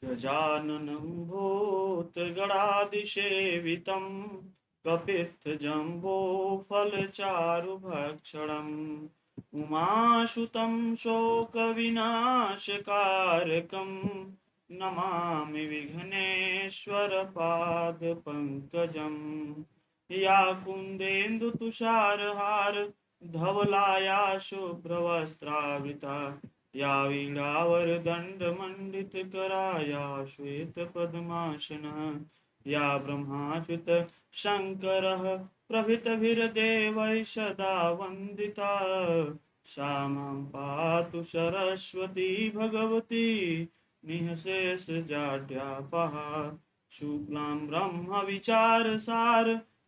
गजाननं भूतगणादिसेवितं कपित्थजम्बोफलचारुभक्षणम् उमासुतं शोकविनाशकारकं नमामि विघ्नेश्वरपादपङ्कजम् या कुन्देन्दुतुषारहार धवलाया शुभ्रवस्त्रावृता या वीणावरदण्डमण्डितकरा या श्वेतपद्मासना या ब्रह्माच्युत शङ्करः प्रभृतिभिर्देवैः सदा वन्दिता सा मां पातु सरस्वती भगवती निःशेषजाड्यापहा शुक्लां ब्रह्मविचारसार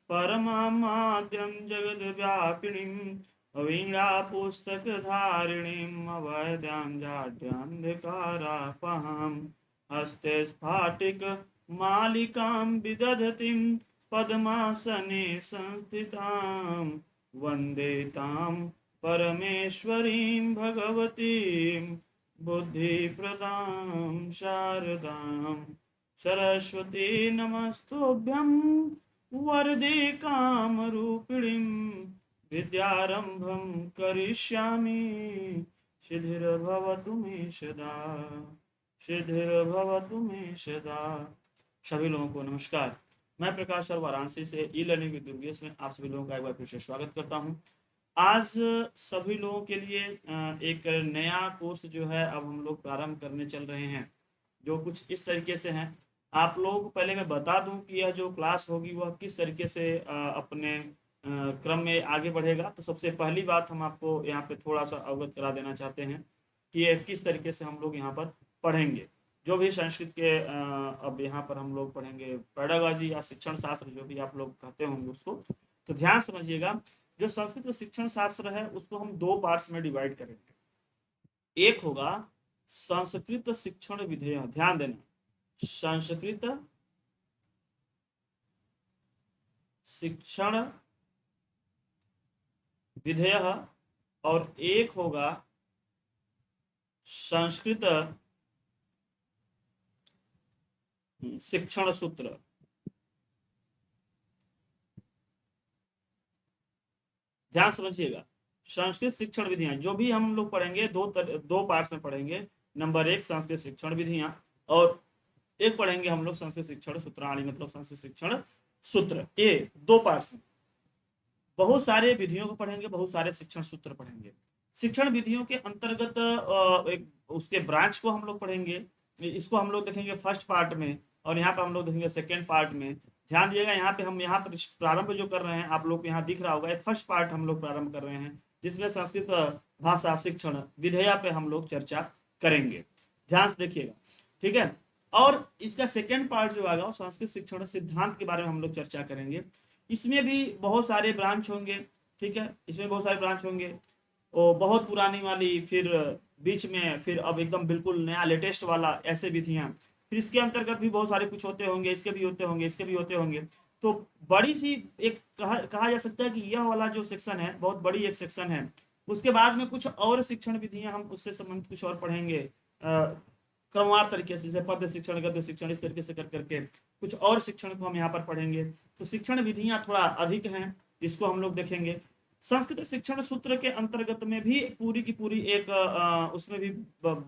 परमामाद्यं जगद्व्यापिनीं वीणापुस्तकधारिणीम् अवैद्यां जाड्यान्धकारापहां हस्ते स्फाटिकमालिकां विदधतीं पद्मासने संस्थितां वन्दे तां परमेश्वरीं भगवतीं बुद्धिप्रदां शारदां सरस्वती नमस्तुभ्यं वरदे कामरूपिणीं विद्यारंभं करिष्यामि सिद्धिर्भवतु मे सदा सिद्धिर्भवतु मे सदा। सभी लोगों को नमस्कार। मैं प्रकाश सर वाराणसी से ई लर्निंग विद दुर्गेश में आप सभी लोगों का एक बार फिर से स्वागत करता हूं। आज सभी लोगों के लिए एक नया कोर्स जो है अब हम लोग प्रारंभ करने चल रहे हैं, जो कुछ इस तरीके से हैं। आप लोगों को पहले मैं बता दूं कि यह जो क्लास होगी वह किस तरीके से अपने क्रम में आगे बढ़ेगा। तो सबसे पहली बात हम आपको यहाँ पे थोड़ा सा अवगत करा देना चाहते हैं कि ये किस तरीके से हम लोग यहाँ पर पढ़ेंगे। जो भी संस्कृत के अब यहाँ पर हम लोग पढ़ेंगे पेडागॉजी या शिक्षण शास्त्र, जो भी आप लोग कहते होंगे उसको, तो ध्यान समझिएगा। जो संस्कृत का शिक्षण शास्त्र है उसको हम दो पार्ट्स में डिवाइड करेंगे। एक होगा संस्कृत शिक्षण विधेय, ध्यान देना, संस्कृत शिक्षण विधेय, और एक होगा संस्कृत शिक्षण सूत्र। ध्यान समझिएगा, संस्कृत शिक्षण विधियां जो भी हम लोग पढ़ेंगे दो पार्ट्स में पढ़ेंगे। नंबर एक संस्कृत शिक्षण विधियां, और एक पढ़ेंगे हम लोग संस्कृत शिक्षण सूत्रावली, मतलब संस्कृत शिक्षण सूत्र। ये दो पार्ट्स में बहुत सारे विधियों को पढ़ेंगे, बहुत सारे शिक्षण सूत्र पढ़ेंगे। शिक्षण विधियों के अंतर्गत एक उसके ब्रांच को हम लोग पढ़ेंगे। इसको हम लोग देखेंगे फर्स्ट पार्ट में, और यहाँ पे हम लोग देखेंगे सेकेंड पार्ट में। ध्यान दिएगा, यहाँ पे हम यहाँ पर प्रारंभ जो कर रहे हैं, आप लोग यहाँ दिख रहा होगा, फर्स्ट पार्ट हम लोग प्रारंभ कर रहे हैं, जिसमें संस्कृत भाषा शिक्षण विधेय पे हम लोग चर्चा करेंगे। ध्यान से देखिएगा, ठीक है। और इसका सेकेंड पार्ट जो आएगा संस्कृत शिक्षण सिद्धांत के बारे में हम लोग चर्चा करेंगे। इसमें भी बहुत सारे ब्रांच होंगे, ठीक है, इसमें बहुत सारे ब्रांच होंगे, और बहुत पुरानी वाली, फिर बीच में, फिर अब एकदम बिल्कुल नया लेटेस्ट वाला, ऐसे विधियां। फिर इसके अंतर्गत भी बहुत सारे कुछ होते होंगे, इसके भी होते होंगे, इसके भी होते होंगे। तो बड़ी सी एक कहा जा सकता है कि यह वाला जो सेक्शन है बहुत बड़ी एक सेक्शन है। उसके बाद में कुछ और शिक्षण विधियां हम उससे संबंधित कुछ और पढ़ेंगे क्रमवार तरीके से, जैसे पद्य शिक्षण, गद्य शिक्षण, इस तरीके से कर करके कुछ और शिक्षण को हम यहाँ पर पढ़ेंगे। तो शिक्षण विधियां थोड़ा अधिक हैं, इसको हम लोग देखेंगे। संस्कृत शिक्षण सूत्र के अंतर्गत में भी पूरी की पूरी एक उसमें भी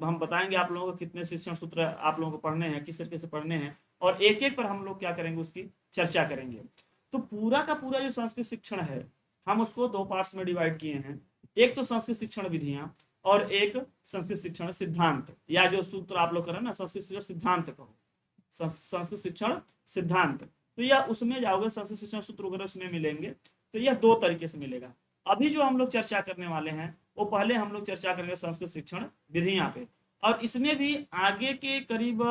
हम बताएंगे आप लोगों को कितने शिक्षण सूत्र आप लोगों को पढ़ने हैं, किस तरीके से पढ़ने हैं, और एक एक पर हम लोग क्या करेंगे उसकी चर्चा करेंगे। तो पूरा का पूरा जो संस्कृत शिक्षण है हम उसको दो पार्ट्स में डिवाइड किए हैं। एक तो संस्कृत शिक्षण विधियां, और एक संस्कृत शिक्षण सिद्धांत, या जो सूत्र आप लोग करें ना, संस्कृत शिक्षण सिद्धांत कहो, संस्कृत शिक्षण सिद्धांत। तो यह उसमें जाओगे, संस्कृत शिक्षण सूत्र वगैरह उसमें मिलेंगे। तो यह दो तरीके से मिलेगा। अभी जो हम लोग चर्चा करने वाले हैं वो पहले हम लोग चर्चा करेंगे संस्कृत शिक्षण विधियां पे, और इसमें भी आगे के करीब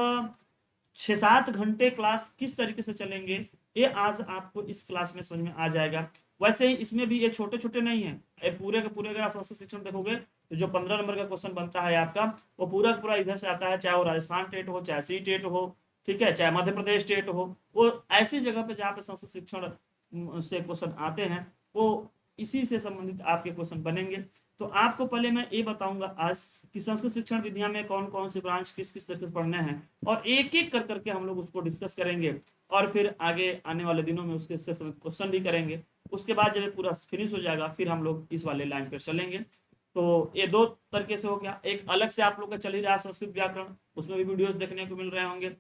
6-7 घंटे क्लास किस तरीके से चलेंगे ये आज आपको इस क्लास में समझ में आ जाएगा। वैसे ही इसमें भी ये छोटे छोटे नहीं है, ये पूरे के पूरे अगर आप संस्कृत शिक्षण देखोगे तो जो 15 नंबर का क्वेश्चन बनता है आपका, वो पूरा का पूरा इधर से आता है, चाहे वो राजस्थान टेट हो, चाहे सी टेट हो, ठीक है, चाहे मध्य प्रदेश टेट हो। वो ऐसी जगह पे जहाँ पे संस्कृत शिक्षण से क्वेश्चन आते हैं वो इसी से संबंधित आपके क्वेश्चन बनेंगे। तो आपको पहले मैं ये बताऊंगा आज कि संस्कृत शिक्षण विधियां में कौन कौन से ब्रांच किस किस तरीके से पढ़ने हैं, और एक एक कर करके हम लोग उसको डिस्कस करेंगे, और फिर आगे आने वाले दिनों में उसके से संबंधित क्वेश्चन भी करेंगे। उसके बाद जब ये पूरा फिनिश हो जाएगा फिर हम लोग इस वाले लाइन पर चलेंगे। तो ये दो तरीके से हो गया, एक अलग से आप लोग का चल ही रहा है संस्कृत व्याकरण, उसमें भी वीडियोस देखने को मिल रहे होंगे।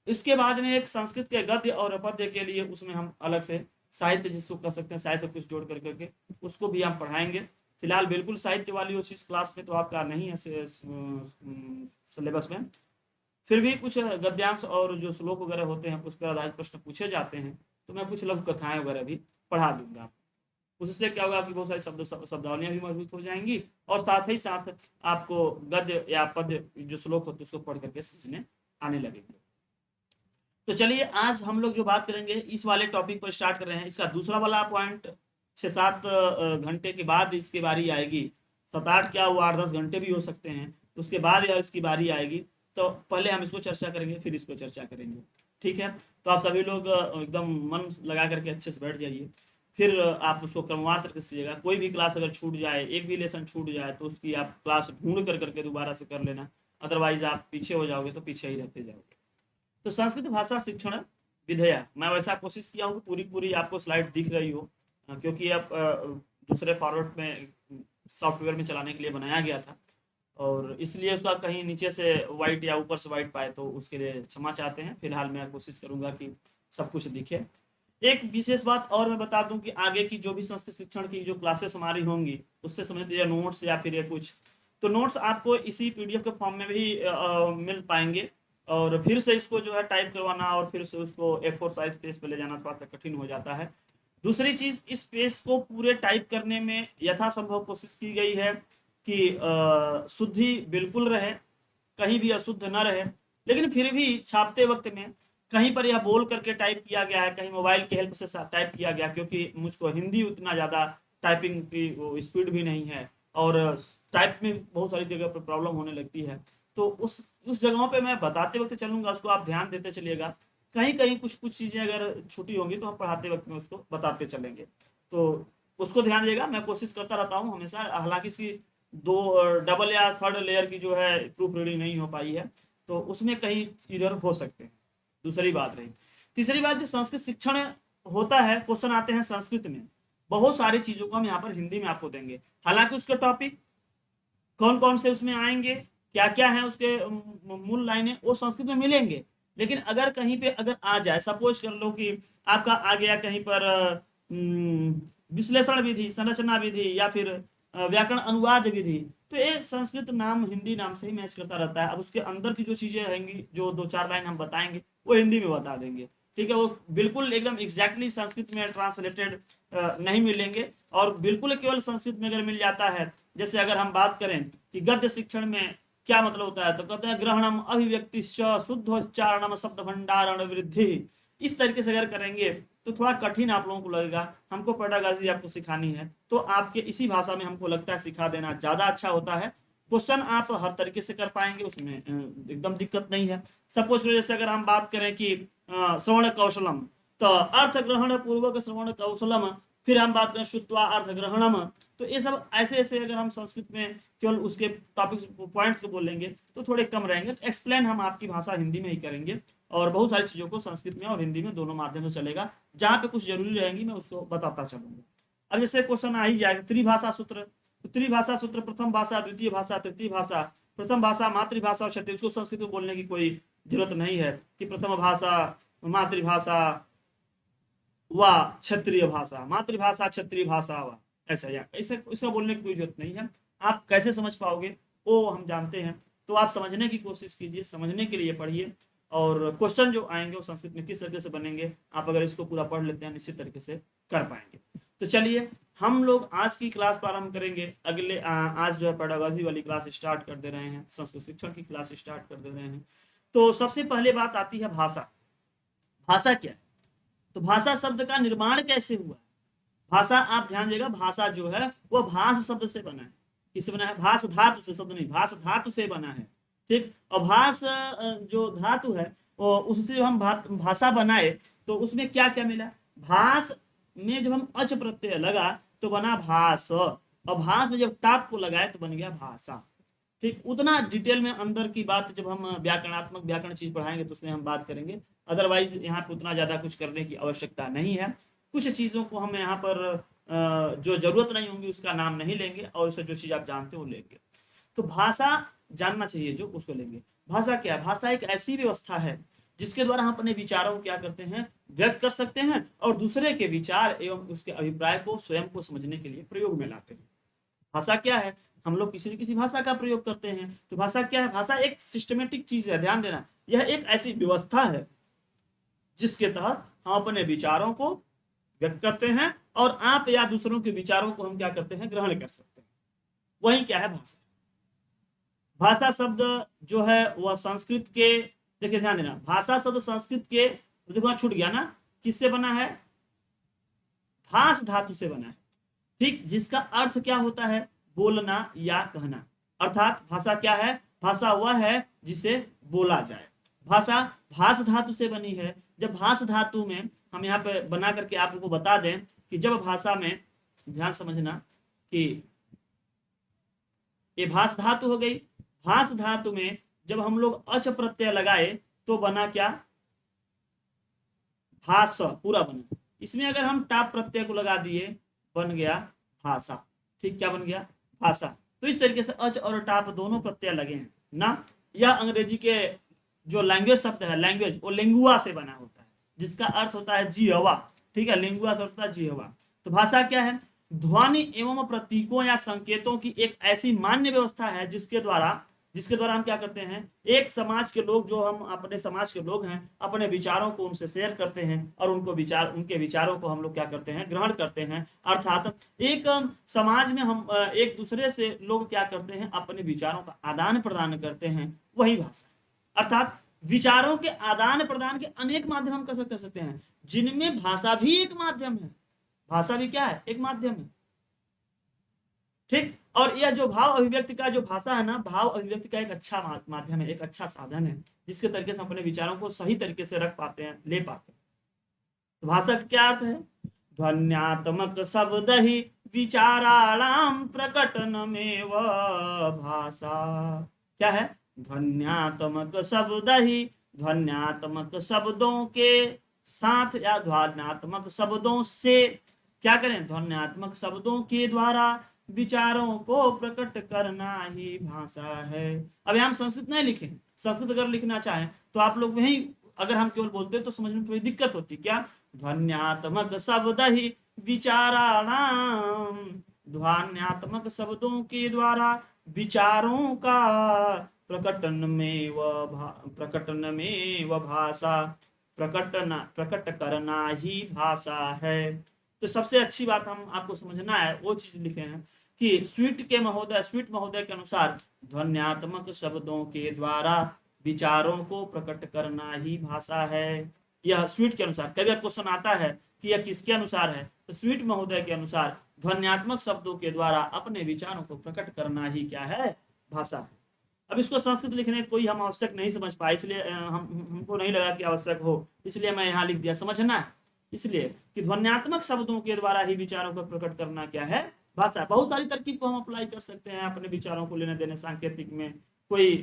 इसके बाद में एक संस्कृत के गद्य और पद्य के लिए उसमें हम अलग से साहित्य जिसको कह सकते हैं, साहित्य से कुछ जोड़ कर करके उसको भी हम पढ़ाएंगे। फिलहाल बिल्कुल साहित्य वाली उस चीज क्लास में तो आपका नहीं है सिलेबस में, फिर भी कुछ गद्यांश और जो श्लोक वगैरह होते हैं उस पर आधारित प्रश्न पूछे जाते हैं, तो मैं कुछ लघु कथाएं वगैरह भी पढ़ा दूंगा। उससे क्या होगा, आपकी बहुत सारी शब्दावलियां भी मजबूत हो जाएंगी, और साथ ही साथ आपको गद्य या पद्य जो श्लोक होते हैं उसको पढ़ करके समझने आने लगेंगे। तो चलिए आज हम लोग जो बात करेंगे इस वाले टॉपिक पर स्टार्ट कर रहे हैं। इसका दूसरा वाला पॉइंट 6-7 घंटे के बाद इसकी बारी आएगी, 7-8 क्या वो 8-10 घंटे भी हो सकते हैं, उसके बाद या इसकी बारी आएगी। तो पहले हम इसको चर्चा करेंगे फिर इसको चर्चा करेंगे, ठीक है। तो आप सभी लोग एकदम मन लगा करके अच्छे से बैठ जाइए, फिर आप उसको क्रमवार तरीके से कीजिएगा। कोई भी क्लास अगर छूट जाए, एक भी लेसन छूट जाए, तो उसकी आप क्लास ढूंढ कर करके दोबारा से कर लेना, अदरवाइज आप पीछे हो जाओगे तो पीछे ही रहते जाओगे। तो संस्कृत भाषा शिक्षण विधेयक, मैं वैसा कोशिश किया हूँ कि पूरी पूरी आपको स्लाइड दिख रही हो, क्योंकि अब दूसरे फॉर्मेट में सॉफ्टवेयर में चलाने के लिए बनाया गया था, और इसलिए उसका कहीं नीचे से वाइट या ऊपर से वाइट पाए तो उसके लिए क्षमा चाहते हैं। फिलहाल मैं कोशिश करूंगा कि सब कुछ दिखे। एक विशेष बात और मैं बता दूं कि आगे की जो भी संस्कृत शिक्षण की जो क्लासेस हमारी होंगी उससे संबंधित या नोट्स या फिर कुछ, तो नोट्स आपको इसी पीडीएफ के फॉर्म में भी मिल पाएंगे, और फिर से इसको जो है टाइप करवाना और फिर से उसको A4 साइज पेज पे ले जाना थोड़ा सा कठिन हो जाता है। दूसरी चीज, इस पेज को पूरे टाइप करने में यथासंभव कोशिश की गई है कि शुद्धि बिल्कुल रहे, कहीं भी अशुद्ध न रहे, लेकिन फिर भी छापते वक्त में कहीं पर यह बोल करके टाइप किया गया है, कहीं मोबाइल के हेल्प से टाइप किया गया, क्योंकि मुझको हिंदी उतना ज़्यादा टाइपिंग की स्पीड भी नहीं है, और टाइप में बहुत सारी जगह पर प्रॉब्लम होने लगती है। तो उस जगहों पे मैं बताते वक्त चलूंगा, उसको आप ध्यान देते चलिएगा। कहीं कहीं कुछ कुछ चीज़ें अगर छूटी होंगी तो हम पढ़ाते वक्त में उसको बताते चलेंगे, तो उसको ध्यान देगा। मैं कोशिश करता रहता हूँ हमेशा, हालांकि इसकी दो डबल या थर्ड लेयर की जो है प्रूफ रीडिंग नहीं हो पाई है, तो उसमें कहीं इधर हो सकते हैं। दूसरी बात रही, तीसरी बात, जो संस्कृत शिक्षण होता है, क्वेश्चन आते हैं संस्कृत में, बहुत सारी चीजों को हम यहाँ पर हिंदी में आपको देंगे। हालांकि उसके टॉपिक कौन कौन से उसमें आएंगे, क्या क्या है उसके मूल लाइनें, वो संस्कृत में मिलेंगे। लेकिन अगर कहीं पे अगर आ जाए, सपोज कर लो कि आपका आ गया कहीं पर विश्लेषण विधि, संरचना विधि, या फिर व्याकरण अनुवाद विधि, तो ये संस्कृत नाम हिंदी नाम से ही मैच करता रहता है। अब उसके अंदर की जो चीजें रहेंगी, जो 2-4 लाइन हम बताएंगे, वो हिंदी में बता देंगे, ठीक है। वो बिल्कुल एकदम एग्जैक्टली संस्कृत में ट्रांसलेटेड नहीं मिलेंगे, और बिल्कुल केवल संस्कृत में अगर मिल जाता है, जैसे अगर हम बात करें कि गद्य शिक्षण में क्या मतलब होता है, तो कहते हैं ग्रहणम अभिव्यक्ति शुद्धोच्चारणम शब्द भंडारण वृद्धि। इस तरीके से अगर करेंगे तो थोड़ा कठिन आप लोगों को लगेगा। हमको पेडागॉजी आपको सिखानी है, तो आपके इसी भाषा में हमको लगता है सिखा देना ज्यादा अच्छा होता है। क्वेश्चन आप हर तरीके से कर पाएंगे, उसमें एकदम दिक्कत नहीं है। सपोज करो जैसे अगर हम बात करें कि श्रवण कौशलम, तो अर्थ ग्रहण पूर्वक श्रवण कौशलम, फिर हम बात करें शुत्वा अर्थ ग्रहणम, तो ये सब ऐसे ऐसे अगर हम संस्कृत में केवल उसके टॉपिक्स पॉइंट्स को बोलेंगे तो थोड़े कम रहेंगे। एक्सप्लेन हम आपकी भाषा हिंदी में ही करेंगे, और बहुत सारी चीजों को संस्कृत में और हिंदी में दोनों माध्यम से चलेगा। जहाँ पे कुछ जरूरी रहेंगी मैं उसको बताता चलूंगा। अब जैसे क्वेश्चन आ ही जाएगा त्रिभाषा सूत्र, तो त्रिभाषा सूत्र प्रथम भाषा, द्वितीय भाषा, तृतीय भाषा। प्रथम भाषा मातृभाषा और क्षत्रिय, उसको संस्कृत में बोलने की कोई जरूरत नहीं है कि प्रथम भाषा मातृभाषा व क्षत्रिय भाषा, मातृभाषा क्षत्रिय भाषा व, ऐसा या ऐसे इसका बोलने की कोई जरूरत नहीं है। आप कैसे समझ पाओगे वो हम जानते हैं, तो आप समझने की कोशिश कीजिए, समझने के लिए पढ़िए, और क्वेश्चन जो आएंगे वो संस्कृत में किस तरीके से बनेंगे, आप अगर इसको पूरा पढ़ लेते हैं निश्चित तरीके से कर पाएंगे। तो चलिए हम लोग आज की क्लास प्रारंभ करेंगे। अगले आज जो है पेडागॉजी वाली क्लास स्टार्ट कर दे रहे हैं, संस्कृत शिक्षण की क्लास स्टार्ट कर दे रहे हैं। तो सबसे पहले बात आती है भाषा। भाषा क्या है, तो भाषा शब्द का निर्माण कैसे हुआ। भाषा आप ध्यान देगा, भाषा जो है वो भाष शब्द से बना है। किससे बना है, भाष धातु से, शब्द नहीं, भाष धातु से बना है, ठीक। और भाष जो धातु है उससे जब हम भाषा बनाए तो उसमें क्या क्या मिला, भाष में जब हम अच प्रत्यय लगा तो बना भाष, और भाष में जब टाप को लगाए तो बन गया भाषा। ठीक, उतना डिटेल में अंदर की बात जब हम व्याकरण चीज पढ़ाएंगे तो उसमें हम बात करेंगे। अदरवाइज यहाँ पे उतना ज्यादा कुछ करने की आवश्यकता नहीं है। कुछ चीजों को हम यहाँ पर जो जरूरत नहीं होंगी उसका नाम नहीं लेंगे, और उससे जो चीज आप जानते हो वो लेंगे। तो भाषा जानना चाहिए जो उसको लेंगे। भाषा क्या है? भाषा एक ऐसी व्यवस्था है जिसके द्वारा हम अपने विचारों को क्या करते हैं, व्यक्त कर सकते हैं, और दूसरे के विचार एवं उसके अभिप्राय को स्वयं को समझने के लिए प्रयोग में लाते हैं। भाषा क्या है? हम लोग किसी न किसी भाषा का प्रयोग करते हैं। तो भाषा क्या है? भाषा एक सिस्टमेटिक चीज है, ध्यान देना। यह एक ऐसी व्यवस्था है जिसके तहत हम अपने विचारों को व्यक्त करते हैं, और आप या दूसरों के विचारों को हम क्या करते हैं, ग्रहण कर सकते हैं। वही क्या है भाषा। भाषा शब्द जो है वह संस्कृत के, देखिए ध्यान देना, भाषा शब्द संस्कृत के, देखो छूट गया ना, किससे बना है? भाष धातु से बना है। ठीक, जिसका अर्थ क्या होता है? बोलना या कहना। अर्थात भाषा क्या है? भाषा वह है जिसे बोला जाए। भाषा भाष धातु से बनी है। जब भाष धातु में हम यहाँ पे बना करके आप लोगों को बता दें कि जब भाषा में, ध्यान समझना कि ये भाष धातु हो गई। भाष धातु में जब हम लोग अच प्रत्यय लगाए तो बना क्या? भाष, पूरा बना। इसमें अगर हम टाप प्रत्यय को लगा दिए बन गया भाषा। ठीक, क्या बन गया? भाषा। तो इस तरीके से अच और टाप दोनों प्रत्यय लगे हैं ना। यह अंग्रेजी के जो लैंग्वेज शब्द है, लैंग्वेज, वो लिंगुआ से बना होता है, जिसका अर्थ होता है जिह्वा। ठीक है, लिंगुआ से होता है जिह्वा। तो भाषा क्या है? ध्वनि एवं प्रतीकों या संकेतों की एक ऐसी मान्य व्यवस्था है जिसके द्वारा हम क्या करते हैं, एक समाज के लोग, जो हम अपने समाज के लोग हैं, अपने विचारों को उनसे शेयर करते हैं, और उनके विचारों को हम लोग क्या करते हैं, ग्रहण करते हैं। अर्थात एक समाज में हम एक दूसरे से लोग क्या करते हैं, अपने विचारों का आदान प्रदान करते हैं, वही भाषा। अर्थात विचारों के आदान प्रदान के अनेक माध्यम हम कर सकते हैं, जिनमें भाषा भी एक माध्यम है। भाषा भी क्या है? एक माध्यम है। ठीक, और यह जो भाव अभिव्यक्ति का जो भाषा है ना, भाव अभिव्यक्ति का एक अच्छा माध्यम है, एक अच्छा साधन है, जिसके तरीके से हम अपने विचारों को सही तरीके से रख पाते हैं, ले पाते हैं। तो भाषा का क्या अर्थ है? ध्वन्यात्मक शब्द ही विचाराणाम प्रकटनमेव भाषा। क्या है? ध्वन्यात्मक शब्द ही, ध्वन्यात्मक शब्दों के साथ या ध्वन्यात्मक शब्दों से क्या करें? ध्वन्यात्मक शब्दों के द्वारा विचारों को प्रकट करना ही भाषा है। अब हम संस्कृत नहीं लिखे, संस्कृत अगर लिखना चाहें तो आप लोग वही, अगर हम केवल बोलते तो समझ में थोड़ी दिक्कत होती। क्या? ध्वन्यात्मक शब्द ही विचाराणाम, ध्वन्यात्मक शब्दों के द्वारा विचारों का प्रकटन में व भाषा, प्रकट करना ही भाषा है। तो सबसे अच्छी बात हम आपको समझना है वो चीज लिखे हैं कि स्वीट महोदय के अनुसार ध्वन्यात्मक शब्दों के द्वारा विचारों को प्रकट करना ही भाषा है। यह स्वीट के अनुसार, कभी क्वेश्चन आता है कि यह किसके अनुसार है, तो स्वीट महोदय के अनुसार ध्वन्यात्मक शब्दों के द्वारा अपने विचारों को प्रकट करना ही क्या है? भाषा है। अब इसको संस्कृत लिखने कोई हम आवश्यक नहीं समझ पाए, इसलिए हमको नहीं लगा कि आवश्यक हो, इसलिए मैं यहाँ लिख दिया। समझना है इसलिए कि ध्वन्यात्मक शब्दों के द्वारा ही विचारों को प्रकट करना क्या है? भाषा। बहुत सारी तरकीब को हम अप्लाई कर सकते हैं अपने विचारों को लेने देने सांकेतिक में। कोई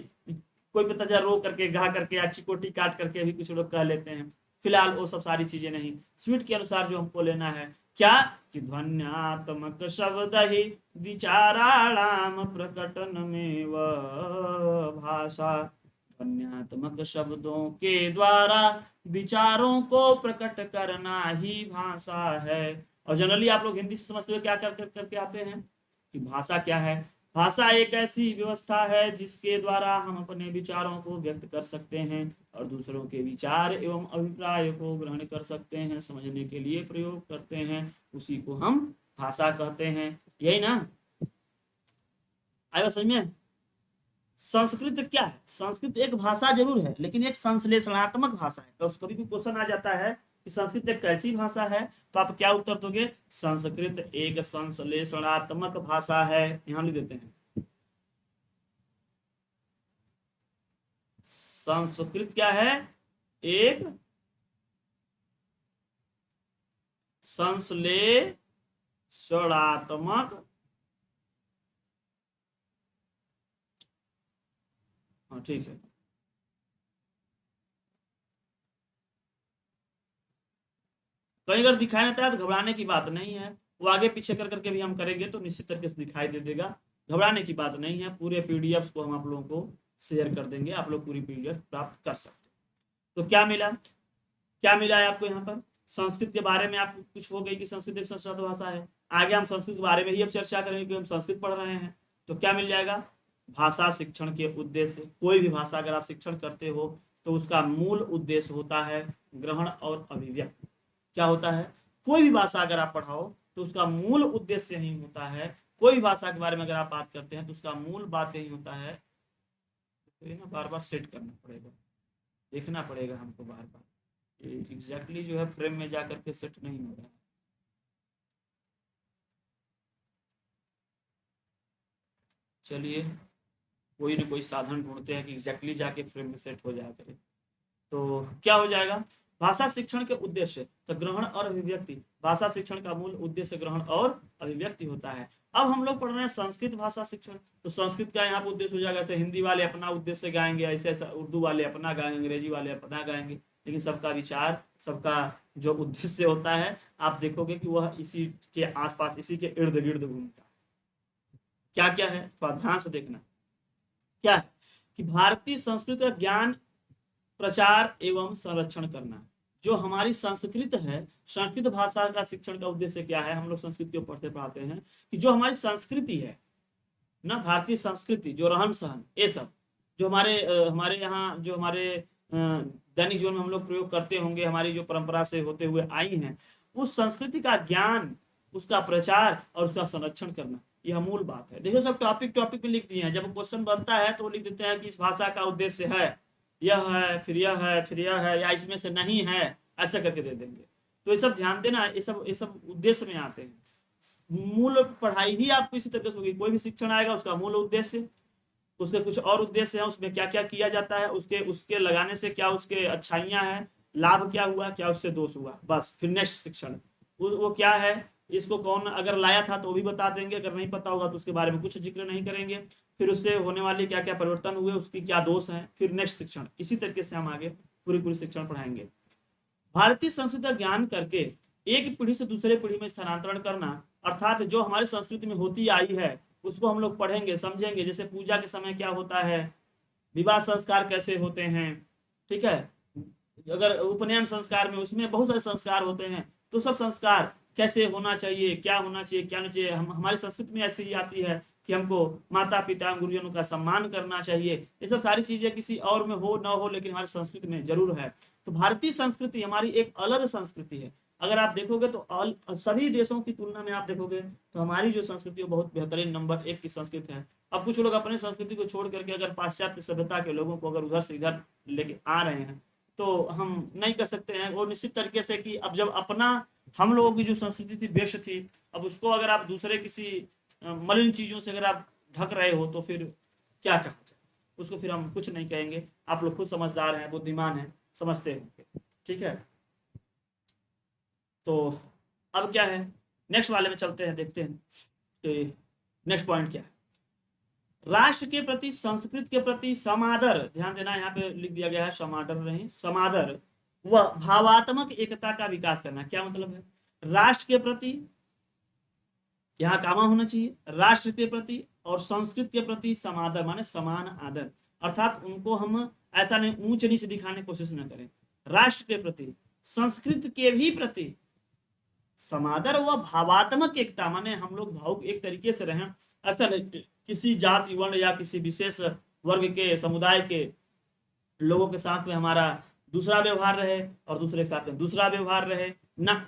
कोई पे तजा रो करके, गा करके या चिकोटी काट करके भी कुछ लोग कह लेते हैं। फिलहाल वो सब सारी चीजें नहीं, स्वीट के अनुसार जो हमको लेना है क्या, कि ध्वन्यात्मक शब्द ही विचाराणाम प्रकटन में व भाषा। ध्वन्यात्मक शब्दों के द्वारा विचारों को प्रकट करना ही भाषा है। और जनरली आप लोग हिंदी से समझते हुए क्या करके आते हैं कि भाषा क्या है? भाषा एक ऐसी व्यवस्था है जिसके द्वारा हम अपने विचारों को व्यक्त कर सकते हैं और दूसरों के विचार एवं अभिप्राय को ग्रहण कर सकते हैं, समझने के लिए प्रयोग करते हैं, उसी को हम भाषा कहते हैं। यही ना? आएगा समझ में? संस्कृत क्या है? संस्कृत एक भाषा जरूर है, लेकिन एक संश्लेषणात्मक भाषा है। तो कभी भी क्वेश्चन आ जाता है कि संस्कृत एक कैसी भाषा है, तो आप क्या उत्तर दोगे? संस्कृत एक संश्लेषणात्मक भाषा है। यहां लिख देते हैं, संस्कृत क्या है? एक संश्लेषणात्मक षणात्मक, हाँ ठीक है। कहीं अगर दिखाई देता है तो घबराने की बात नहीं है, वो आगे पीछे कर करके भी हम करेंगे तो निश्चित तरीके से दिखाई दे देगा। घबराने की बात नहीं है, पूरे पीडीएफ को हम आप लोगों को शेयर कर देंगे, आप लोग पूरी पीडीएफ प्राप्त कर सकते हैं। तो क्या मिला, क्या मिला है आपको यहाँ पर? संस्कृत के बारे में आपको कुछ हो गई कि संस्कृत एक संस्कृत भाषा है। आगे हम संस्कृत के बारे में ही अब चर्चा करेंगे कि हम संस्कृत पढ़ रहे हैं। तो क्या मिल जाएगा? भाषा शिक्षण के उद्देश्य, कोई भी भाषा अगर आप शिक्षण करते हो तो उसका मूल उद्देश्य होता है ग्रहण और अभिव्यक्ति। क्या होता है? कोई भी भाषा अगर आप पढ़ाओ तो उसका मूल उद्देश्य यही होता है। कोई भी भाषा के बारे में अगर आप बात करते हैं तो उसका मूल बात यही होता है। तो ये ना बार बार सेट करना पड़ेगा, देखना पड़ेगा हमको बार बार, एग्जैक्टली जो है फ्रेम में जा करके सेट नहीं हो रहा है। चलिए कोई ना कोई साधन ढूंढते हैं कि एग्जैक्टली जाके फ्रेम में सेट हो जाया करे। तो क्या हो जाएगा? भाषा शिक्षण के उद्देश्य, तो ग्रहण और अभिव्यक्ति, भाषा शिक्षण का मूल उद्देश्य ग्रहण और अभिव्यक्ति होता है। अब हम लोग पढ़ रहे हैं संस्कृत भाषा शिक्षण, तो संस्कृत का यहाँ पर उद्देश्य हो जाएगा, ऐसे हिंदी वाले अपना उद्देश्य गाएंगे, ऐसे ऐसा उर्दू वाले अपना गाएंगे, अंग्रेजी वाले अपना गाएंगे, लेकिन सबका विचार, सबका जो उद्देश्य होता है आप देखोगे कि वह इसी के आसपास, इसी के इर्द गिर्द घूमता है। क्या क्या है थोड़ा ध्यान से देखना। क्या है कि भारतीय संस्कृत का ज्ञान प्रचार एवं संरक्षण करना। जो हमारी संस्कृत है, संस्कृत भाषा का शिक्षण का उद्देश्य क्या है? हम लोग संस्कृत के पढ़ते पढ़ाते हैं कि जो हमारी संस्कृति है ना, भारतीय संस्कृति, जो रहन सहन, ये सब जो हमारे यहाँ जो हमारे दैनिक जीवन में हम लोग प्रयोग करते होंगे, हमारी जो परंपरा से होते हुए आई हैं, उस संस्कृति का ज्ञान, उसका प्रचार और उसका संरक्षण करना, यह मूल बात है। देखो सब टॉपिक टॉपिक में लिख दिए हैं, जब क्वेश्चन बनता है तो वो लिख देते हैं कि इस भाषा का उद्देश्य है यह है, फिर यह है, फिर यह है, या इसमें से नहीं है, ऐसा करके दे देंगे। तो ये सब ध्यान देना, ये सब उद्देश्य में आते हैं। मूल पढ़ाई ही आपको इसी तरीके से होगी। कोई भी शिक्षण आएगा उसका मूल उद्देश्य, उसके कुछ और उद्देश्य है, उसमें क्या क्या किया जाता है, उसके उसके लगाने से क्या उसके अच्छाइयाँ हैं, लाभ क्या हुआ, क्या उससे दोष हुआ, बस। फिर नेक्स्ट शिक्षण वो क्या है, इसको कौन अगर लाया था तो वो भी बता देंगे, अगर नहीं पता होगा तो उसके बारे में कुछ जिक्र नहीं करेंगे। फिर उससे होने वाले क्या क्या परिवर्तन हुए, उसकी क्या दोष हैं, फिर नेक्स्ट शिक्षण। इसी तरीके से हम आगे पूरी पूरी शिक्षण पढ़ाएंगे। भारतीय संस्कृति का ज्ञान करके एक पीढ़ी से दूसरे पीढ़ी में स्थानांतरण करना, अर्थात जो हमारी संस्कृति में होती आई है उसको हम लोग पढ़ेंगे, समझेंगे। जैसे पूजा के समय क्या होता है, विवाह संस्कार कैसे होते हैं, ठीक है, अगर उपनयन संस्कार में उसमें बहुत सारे संस्कार होते हैं, तो सब संस्कार कैसे होना चाहिए, क्या होना चाहिए, क्या नहीं चाहिए। हमारी संस्कृति में ऐसे ही आती है कि हमको माता पिता गुरुजनों का सम्मान करना चाहिए। ये सब सारी चीजें किसी और में हो ना हो, लेकिन हमारी संस्कृति में जरूर है। तो भारतीय संस्कृति हमारी एक अलग संस्कृति है। अगर आप देखोगे तो सभी देशों की तुलना में आप देखोगे तो हमारी जो संस्कृति है बहुत बेहतरीन नंबर 1 की संस्कृति है। अब कुछ लोग अपने संस्कृति को छोड़ करके अगर पाश्चात्य सभ्यता के लोगों को अगर उधर से इधर लेके आ रहे हैं तो हम नहीं कर सकते हैं। और निश्चित तरीके से कि अब जब अपना हम लोगों की जो संस्कृति थी बेस्ट थी, अब उसको अगर आप दूसरे किसी मलिन चीजों से अगर आप ढक रहे हो तो फिर क्या कहा जाए, उसको फिर हम कुछ नहीं कहेंगे। आप लोग खुद समझदार हैं, बुद्धिमान हैं, समझते होंगे, ठीक है। तो अब क्या है, नेक्स्ट वाले में चलते हैं, देखते हैं कि नेक्स्ट पॉइंट क्या है। राष्ट्र के प्रति, संस्कृत के प्रति समादर, ध्यान देना, यहाँ पे लिख दिया गया है समादर नहीं, समादर व भावात्मक एकता का विकास करना। क्या मतलब है? राष्ट्र के प्रति, यहाँ कामा होना चाहिए, राष्ट्र के प्रति और संस्कृत के प्रति समादर माने समान आदर, अर्थात उनको हम ऐसा नहीं ऊंच नीच दिखाने की कोशिश न करें। राष्ट्र के प्रति, संस्कृत के भी प्रति समादर व भावात्मक एकता, माने हम लोग भावुक एक तरीके से रहें। ऐसा नहीं किसी जाति वर्ण या किसी विशेष वर्ग के समुदाय के लोगों के साथ में हमारा दूसरा व्यवहार रहे और दूसरे के साथ में दूसरा व्यवहार रहे ना,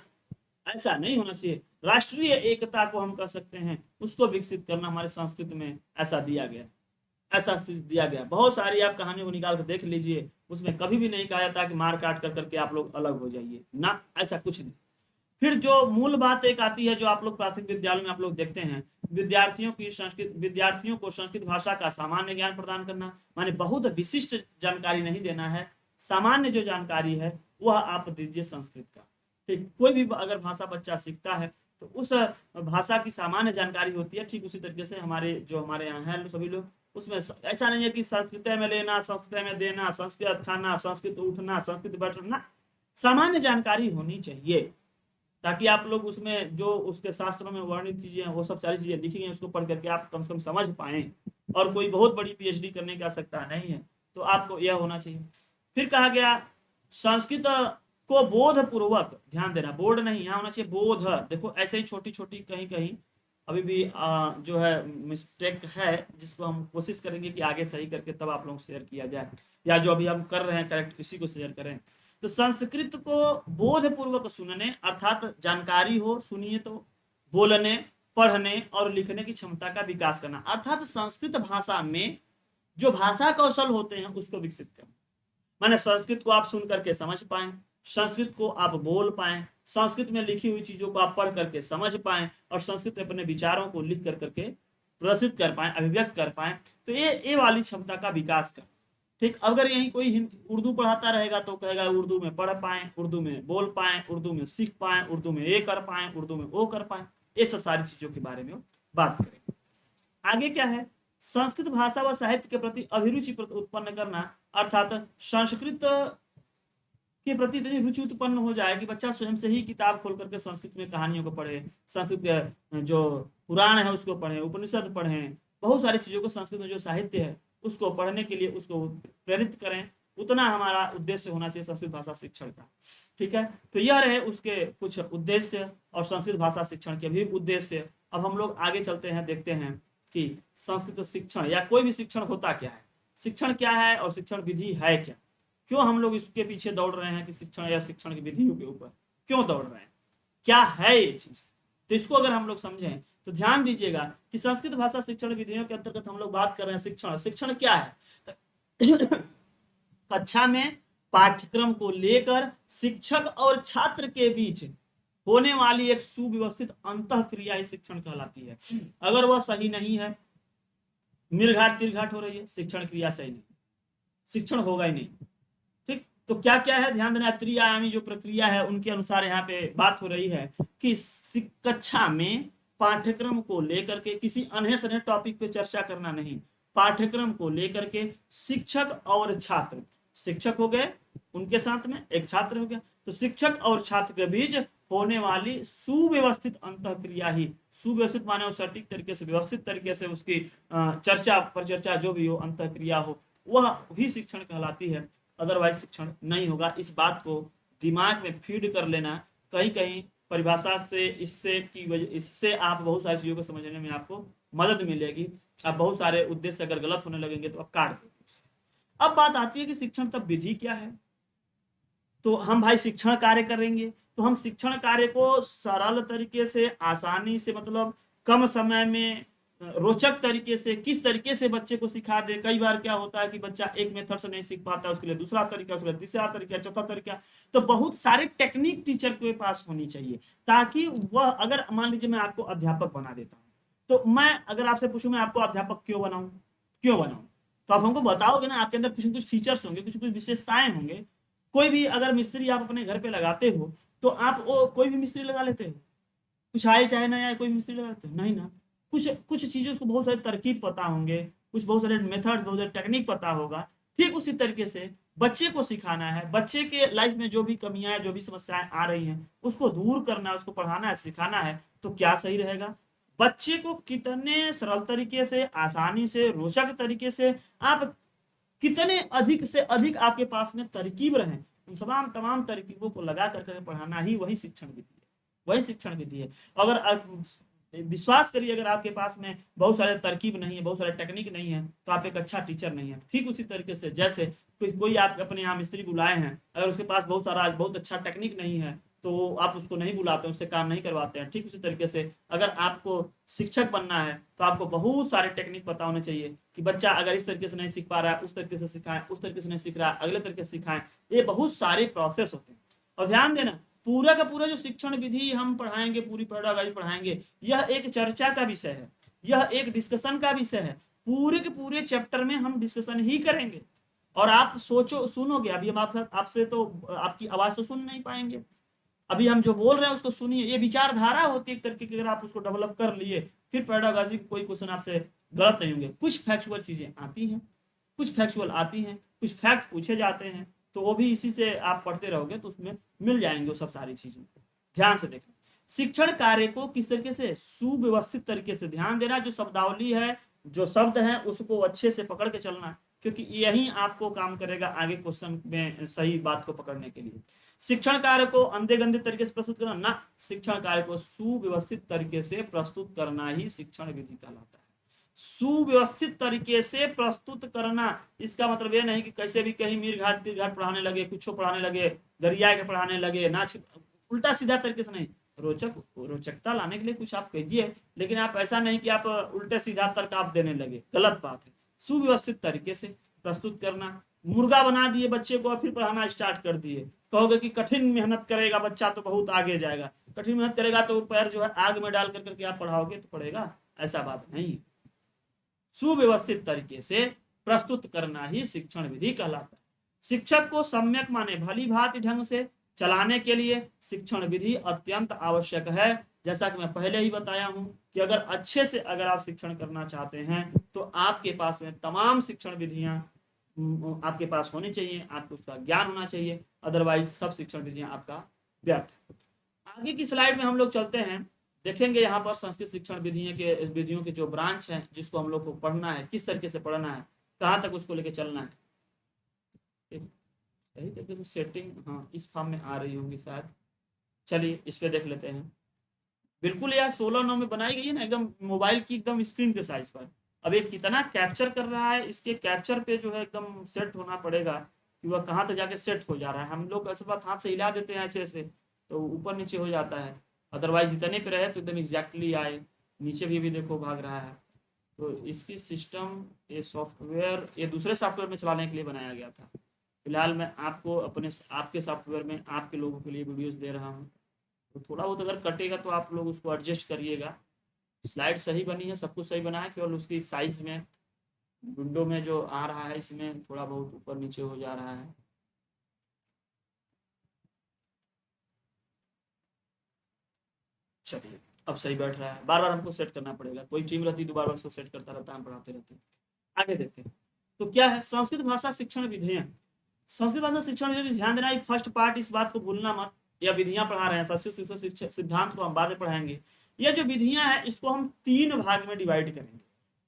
ऐसा नहीं होना चाहिए। राष्ट्रीय एकता को हम कह सकते हैं, उसको विकसित करना हमारे संस्कृति में ऐसा दिया गया, ऐसा दिया गया। बहुत सारी आप कहानियों को निकाल कर देख लीजिए, उसमें कभी भी नहीं कहा जाता कि मार काट कर करके आप लोग अलग हो जाइए ना, ऐसा कुछ नहीं। फिर जो मूल बात एक आती है जो आप लोग प्राथमिक विद्यालय में आप लोग देखते हैं, विद्यार्थियों को संस्कृत भाषा का सामान्य ज्ञान प्रदान करना, माने बहुत विशिष्ट जानकारी नहीं देना है, सामान्य जो जानकारी है वह आप दीजिए संस्कृत का। ठीक, कोई भी अगर भाषा बच्चा सीखता है तो उस भाषा की सामान्य जानकारी होती है। ठीक उसी तरीके से हमारे यहाँ हैं सभी लोग, उसमें ऐसा नहीं है कि संस्कृत में लेना, संस्कृत में देना, संस्कृत खाना, संस्कृत उठना, संस्कृत बैठना, सामान्य जानकारी होनी चाहिए, ताकि आप लोग उसमें जो उसके शास्त्रों में वर्णित चीजें हैं वो सब सारी चीजें लिखी गई उसको पढ़ करके आप कम से कम समझ पाए। और कोई बहुत बड़ी पीएचडी करने की आवश्यकता नहीं है, तो आपको यह होना चाहिए। फिर कहा गया संस्कृत को बोध पूर्वक, ध्यान देना, बोर्ड नहीं, यहाँ होना चाहिए बोध। देखो ऐसे ही छोटी छोटी कहीं कहीं अभी भी जो है मिस्टेक है, जिसको हम कोशिश करेंगे कि आगे सही करके तब आप लोग शेयर किया जाए, या जो अभी हम कर रहे हैं करेक्ट इसी को शेयर करें। तो संस्कृत को बोध पूर्वक सुनने, अर्थात जानकारी हो, सुनिए तो, बोलने, पढ़ने और लिखने की क्षमता का विकास करना, अर्थात संस्कृत भाषा में जो भाषा कौशल होते हैं उसको विकसित करना। माने संस्कृत को आप सुन करके समझ पाए, संस्कृत को आप बोल पाए, संस्कृत में लिखी हुई चीजों को आप पढ़ करके समझ पाए, और संस्कृत में अपने विचारों को लिख कर करके प्रदर्शित कर पाए, अभिव्यक्त कर पाए। तो ये वाली क्षमता का विकास कर। ठीक, अगर यही कोई उर्दू पढ़ाता रहेगा तो कहेगा उर्दू में पढ़ पाए, उर्दू में बोल पाए, उर्दू में सीख पाए, उर्दू में ये कर पाए, उर्दू में वो कर पाए, ये सब सारी चीजों के बारे में बात करेंगे। आगे क्या है, संस्कृत भाषा व साहित्य के प्रति अभिरुचि उत्पन्न करना, अर्थात संस्कृत के प्रति इतनी रुचि उत्पन्न हो जाए कि बच्चा स्वयं से ही किताब खोल करके संस्कृत में कहानियों को पढ़े, संस्कृत के जो पुराण है उसको पढ़े, उपनिषद पढ़े, बहुत सारी चीजों को संस्कृत में जो साहित्य है उसको पढ़ने के लिए उसको प्रेरित करें। उतना हमारा उद्देश्य होना चाहिए संस्कृत भाषा शिक्षण का। ठीक है, तो यह रहे उसके कुछ उद्देश्य और संस्कृत भाषा शिक्षण के भी उद्देश्य। अब हम लोग आगे चलते हैं, देखते हैं कि संस्कृत शिक्षण या कोई भी शिक्षण होता क्या है, शिक्षण क्या है और शिक्षण विधि है क्या, क्यों हम लोग इसके पीछे दौड़ रहे हैं कि शिक्षण या शिक्षण की विधियों के ऊपर क्यों दौड़ रहे हैं, क्या है ये चीज। तो इसको अगर हम लोग समझें तो ध्यान दीजिएगा कि संस्कृत भाषा शिक्षण विधियों के अंतर्गत हम लोग बात कर रहे हैं शिक्षण। शिक्षण क्या है, कक्षा में पाठ्यक्रम को लेकर शिक्षक और छात्र के बीच होने वाली एक सुव्यवस्थित अंतःक्रिया ही शिक्षण कहलाती है। अगर वह सही नहीं है, मिरघाट तिरघाट हो रही है, शिक्षण क्रिया सही नहीं, शिक्षण होगा ही नहीं। ठीक, तो क्या क्या है ध्यान देना, त्रिआयामी जो प्रक्रिया है उनके अनुसार यहाँ पे बात हो रही है कि कक्षा में पाठ्यक्रम को लेकर के किसी अनहे सनहे टॉपिक पे चर्चा करना नहीं, पाठ्यक्रम को लेकर के शिक्षक और छात्र, शिक्षक हो गए उनके साथ में एक छात्र हो गया, तो शिक्षक और छात्र के बीच होने वाली सुव्यवस्थित अंतःक्रिया ही, सुव्यवस्थित माने सटीक तरीके से, व्यवस्थित तरीके से उसकी चर्चा परिचर्चा जो भी हो, अंतःक्रिया हो, वह भी शिक्षण कहलाती है। अदरवाइज शिक्षण नहीं होगा। इस बात को दिमाग में फीड कर लेना। कहीं कहीं परिभाषा से इससे आप बहुत सारी चीजों को समझने में आपको मदद मिलेगी। अब बहुत सारे उद्देश्य अगर गलत होने लगेंगे तो आप काट देंगे। अब बात आती है कि शिक्षण तब विधि क्या है। तो हम भाई शिक्षण कार्य करेंगे तो हम शिक्षण कार्य को सरल तरीके से, आसानी से, मतलब कम समय में रोचक तरीके से, किस तरीके से बच्चे को सिखा दे। कई बार क्या होता है कि बच्चा एक मेथड से नहीं सीख पाता, उसके लिए दूसरा तरीका, उसके लिए तीसरा तरीका, चौथा तरीका। तो बहुत सारे टेक्निक टीचर के पास होनी चाहिए, ताकि वह, अगर मान लीजिए मैं आपको अध्यापक बना देता हूँ, तो मैं अगर आपसे पूछूं मैं आपको अध्यापक क्यों बनाऊं, तो आप हमको बताओगे ना, आपके अंदर कुछ कुछ फीचर्स होंगे, कुछ कुछ विशेषताएं होंगे। कोई भी अगर मिस्त्री आप अपने घर पे लगाते हो तो आप कोई भी मिस्त्री लगा लेते हो, कुछ आए चाहे ना आए कोई मिस्त्री लगा लेते हो, नहीं ना। कुछ कुछ चीजें उसको बहुत सारे तरकीब पता होंगे, कुछ बहुत सारे मेथड, बहुत सारे टेक्निक पता होगा। ठीक उसी तरीके से बच्चे को सिखाना है, बच्चे के लाइफ में जो भी कमियां है, जो भी समस्याएं आ रही हैं उसको दूर करना है, उसको पढ़ाना है, सिखाना है। तो क्या सही रहेगा, बच्चे को कितने सरल तरीके से, आसानी से, रोचक तरीके से, आप कितने अधिक से अधिक आपके पास में तरकीब रहे, उन तमाम तरकीबों को लगा करके पढ़ाना ही वही शिक्षण विधि है, वही शिक्षण विधि है। अगर विश्वास करिए, अगर आपके पास में बहुत सारे तरकीब नहीं है, बहुत सारे टेक्निक नहीं है, तो आप एक अच्छा टीचर नहीं है। ठीक उसी तरीके से जैसे कोई आप अपने यहाँ मिस्त्री बुलाए हैं, अगर उसके पास बहुत अच्छा टेक्निक नहीं है तो आप उसको नहीं बुलाते, उससे काम नहीं करवाते हैं। ठीक उसी तरीके से अगर आपको शिक्षक बनना है तो आपको बहुत सारे टेक्निक पता होने चाहिए कि बच्चा अगर इस तरीके से नहीं सीख पा रहा है, उस तरीके से सिखाएं, उस तरीके से नहीं सीख रहा है, अगले तरीके से सिखाएं। ये बहुत सारे प्रोसेस होते हैं। और ध्यान देना, पूरा का पूरा जो शिक्षण विधि हम पढ़ाएंगे, पूरी पेडागॉजी पढ़ाएंगे, यह एक चर्चा का विषय है, यह एक डिस्कशन का विषय है। पूरे के पूरे चैप्टर में हम डिस्कशन ही करेंगे। और आप सोचो, सुनोगे, अभी हम आपसे तो आपकी आवाज तो सुन नहीं पाएंगे, अभी हम जो बोल रहे हैं उसको सुनिए, ये विचारधारा होती है एक तरीके की, अगर आप उसको डेवलप कर लिए फिर पेडागॉजी कोई क्वेश्चन आपसे गलत नहीं होंगे। कुछ फैक्चुअल चीजें आती हैं, कुछ फैक्चुअल आती हैं, कुछ फैक्ट पूछे जाते हैं, तो वो भी इसी से आप पढ़ते रहोगे तो उसमें मिल जाएंगे वो सब सारी चीजें। ध्यान से देखना, शिक्षण कार्य को किस तरीके से सुव्यवस्थित तरीके से ध्यान देना, जो शब्दावली है, जो शब्द है उसको अच्छे से पकड़ के चलना, क्योंकि यही आपको काम करेगा आगे क्वेश्चन में सही बात को पकड़ने के लिए। शिक्षण कार्य को अंधे गंदे तरीके से प्रस्तुत करना ना, शिक्षण कार्य को सुव्यवस्थित तरीके से प्रस्तुत करना ही शिक्षण विधि कहलाता है। सुव्यवस्थित तरीके से प्रस्तुत करना, इसका मतलब यह नहीं कि कैसे भी कहीं मीर घाट तीर घाट पढ़ाने लगे, कुछ पढ़ाने लगे, गरिया के पढ़ाने लगे, नाच, उल्टा सीधा तरीके से नहीं। रोचकता लाने के लिए कुछ आप कीजिए, लेकिन आप ऐसा नहीं कि आप उल्टे सीधा तर्क आप देने लगे, गलत बात है। सुव्यवस्थित तरीके से प्रस्तुत करना। मुर्गा बना दिए बच्चे को और फिर पढ़ाना स्टार्ट कर दिए, कहोगे कि कठिन मेहनत करेगा बच्चा तो बहुत आगे जाएगा, कठिन मेहनत करेगा तो पैर जो है आग में डाल करके आप पढ़ाओगे तो पढ़ेगा, ऐसा बात नहीं। सुव्यवस्थित तरीके से प्रस्तुत करना ही शिक्षण विधि कहलाता है। शिक्षक को सम्यक माने भली भांति ढंग से चलाने के लिए शिक्षण विधि अत्यंत आवश्यक है। जैसा कि मैं पहले ही बताया हूं कि अगर अच्छे से अगर आप शिक्षण करना चाहते हैं तो आपके पास में तमाम शिक्षण विधियां आपके पास होनी चाहिए, आपको उसका ज्ञान होना चाहिए, अदरवाइज सब शिक्षण विधियां आपका व्यर्थ है। आगे की स्लाइड में हम लोग चलते हैं, देखेंगे यहाँ पर संस्कृत शिक्षण विधियों के जो ब्रांच हैं जिसको हम लोग को पढ़ना है, किस तरीके से पढ़ना है, कहाँ तक उसको लेके चलना है। सही तरीके से सेटिंग, हाँ इस फॉर्म में आ रही होंगी शायद। चलिए इस पे देख लेते हैं। बिल्कुल यार 16:9 में बनाई गई है ना, एकदम मोबाइल की एकदम स्क्रीन के साइज पर। अब ये कितना कैप्चर कर रहा है, इसके कैप्चर पे जो है एकदम सेट होना पड़ेगा कि वह कहाँ तक जाके सेट हो जा रहा है। हम लोग ऐसे बात हाथ से हिला देते हैं ऐसे ऐसे तो ऊपर नीचे हो जाता है, अदरवाइज इतने पे रहे तो एकदम एग्जैक्टली आए। नीचे भी देखो भाग रहा है। तो इसकी सिस्टम, ये सॉफ्टवेयर ये दूसरे सॉफ्टवेयर में चलाने के लिए बनाया गया था। फिलहाल मैं आपको अपने आपके सॉफ्टवेयर में आपके लोगों के लिए वीडियोस दे रहा हूँ, तो थोड़ा बहुत अगर कटेगा तो आप लोग उसको एडजस्ट करिएगा। स्लाइड सही बनी है, सब कुछ सही बना है, केवल उसकी साइज में विंडो में जो आ रहा है इसमें थोड़ा बहुत ऊपर नीचे हो जा रहा है। चलिए अब सही बैठ रहा है, बार बार हमको सेट करना पड़ेगा, कोई टीम रहती तो बार बार उसको सेट करता रहता, हम पढ़ाते रहते। आगे देखते हैं तो क्या है संस्कृत भाषा शिक्षण विधियां। संस्कृत भाषा शिक्षण विधि, ध्यान देना फर्स्ट पार्ट, इस बात को भूलना मत। या विधियां पढ़ा रहे हैं, संस्कृत शिक्षा सिद्धांत को हम बाद में पढ़ाएंगे। यह जो विधियां हैं इसको हम 3 भाग में डिवाइड करेंगे।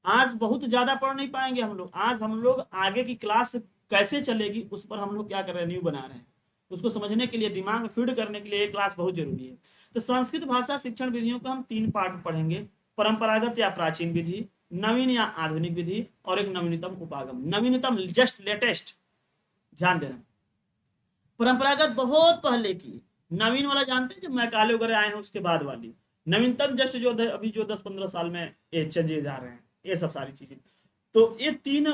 आज बहुत ज्यादा पढ़ नहीं पाएंगे हम लोग, आज हम लोग आगे की क्लास कैसे चलेगी उस पर हम लोग क्या कर रहे हैं, न्यू बना रहे हैं। उसको समझने के लिए, दिमाग में फीड करने के लिए ये क्लास बहुत जरूरी है। तो संस्कृत भाषा शिक्षण विधियों को हम 3 पार्ट में पढ़ेंगे। परंपरागत या प्राचीन विधि, नवीन या आधुनिक विधि, और एक नवीनतम उपागम। नवीनतम जस्ट लेटेस्ट, ध्यान देना। परंपरागत बहुत पहले की, नवीन वाला जानते हैं जब मैकाले वगैरह आए हैं उसके बाद वाली। नवीनतम जस्ट जो अभी जो 10-15 साल में ये चेंजेस आ रहे हैं, ये सब सारी चीजें। तो ये तीन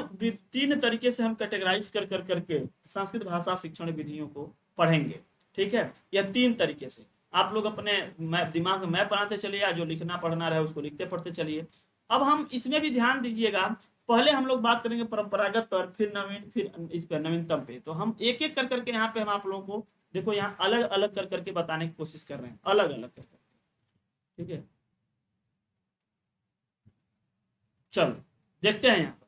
तीन तरीके से हम कैटेगराइज कर कर करके संस्कृत भाषा शिक्षण विधियों को पढ़ेंगे। ठीक है, यह 3 तरीके से आप लोग अपने दिमाग में मैप बनाते चलिए, या जो लिखना पढ़ना रहे उसको लिखते पढ़ते चलिए। अब हम इसमें भी ध्यान दीजिएगा, पहले हम लोग बात करेंगे परंपरागत पर, फिर नवीन, फिर इस पर नवीनतम पे। तो हम एक एक कर करके यहाँ पे हम आप लोगों को देखो यहाँ अलग अलग कर करके बताने की कोशिश कर रहे हैं, अलग अलग कर करके। ठीक है, चलो देखते हैं यहाँ पर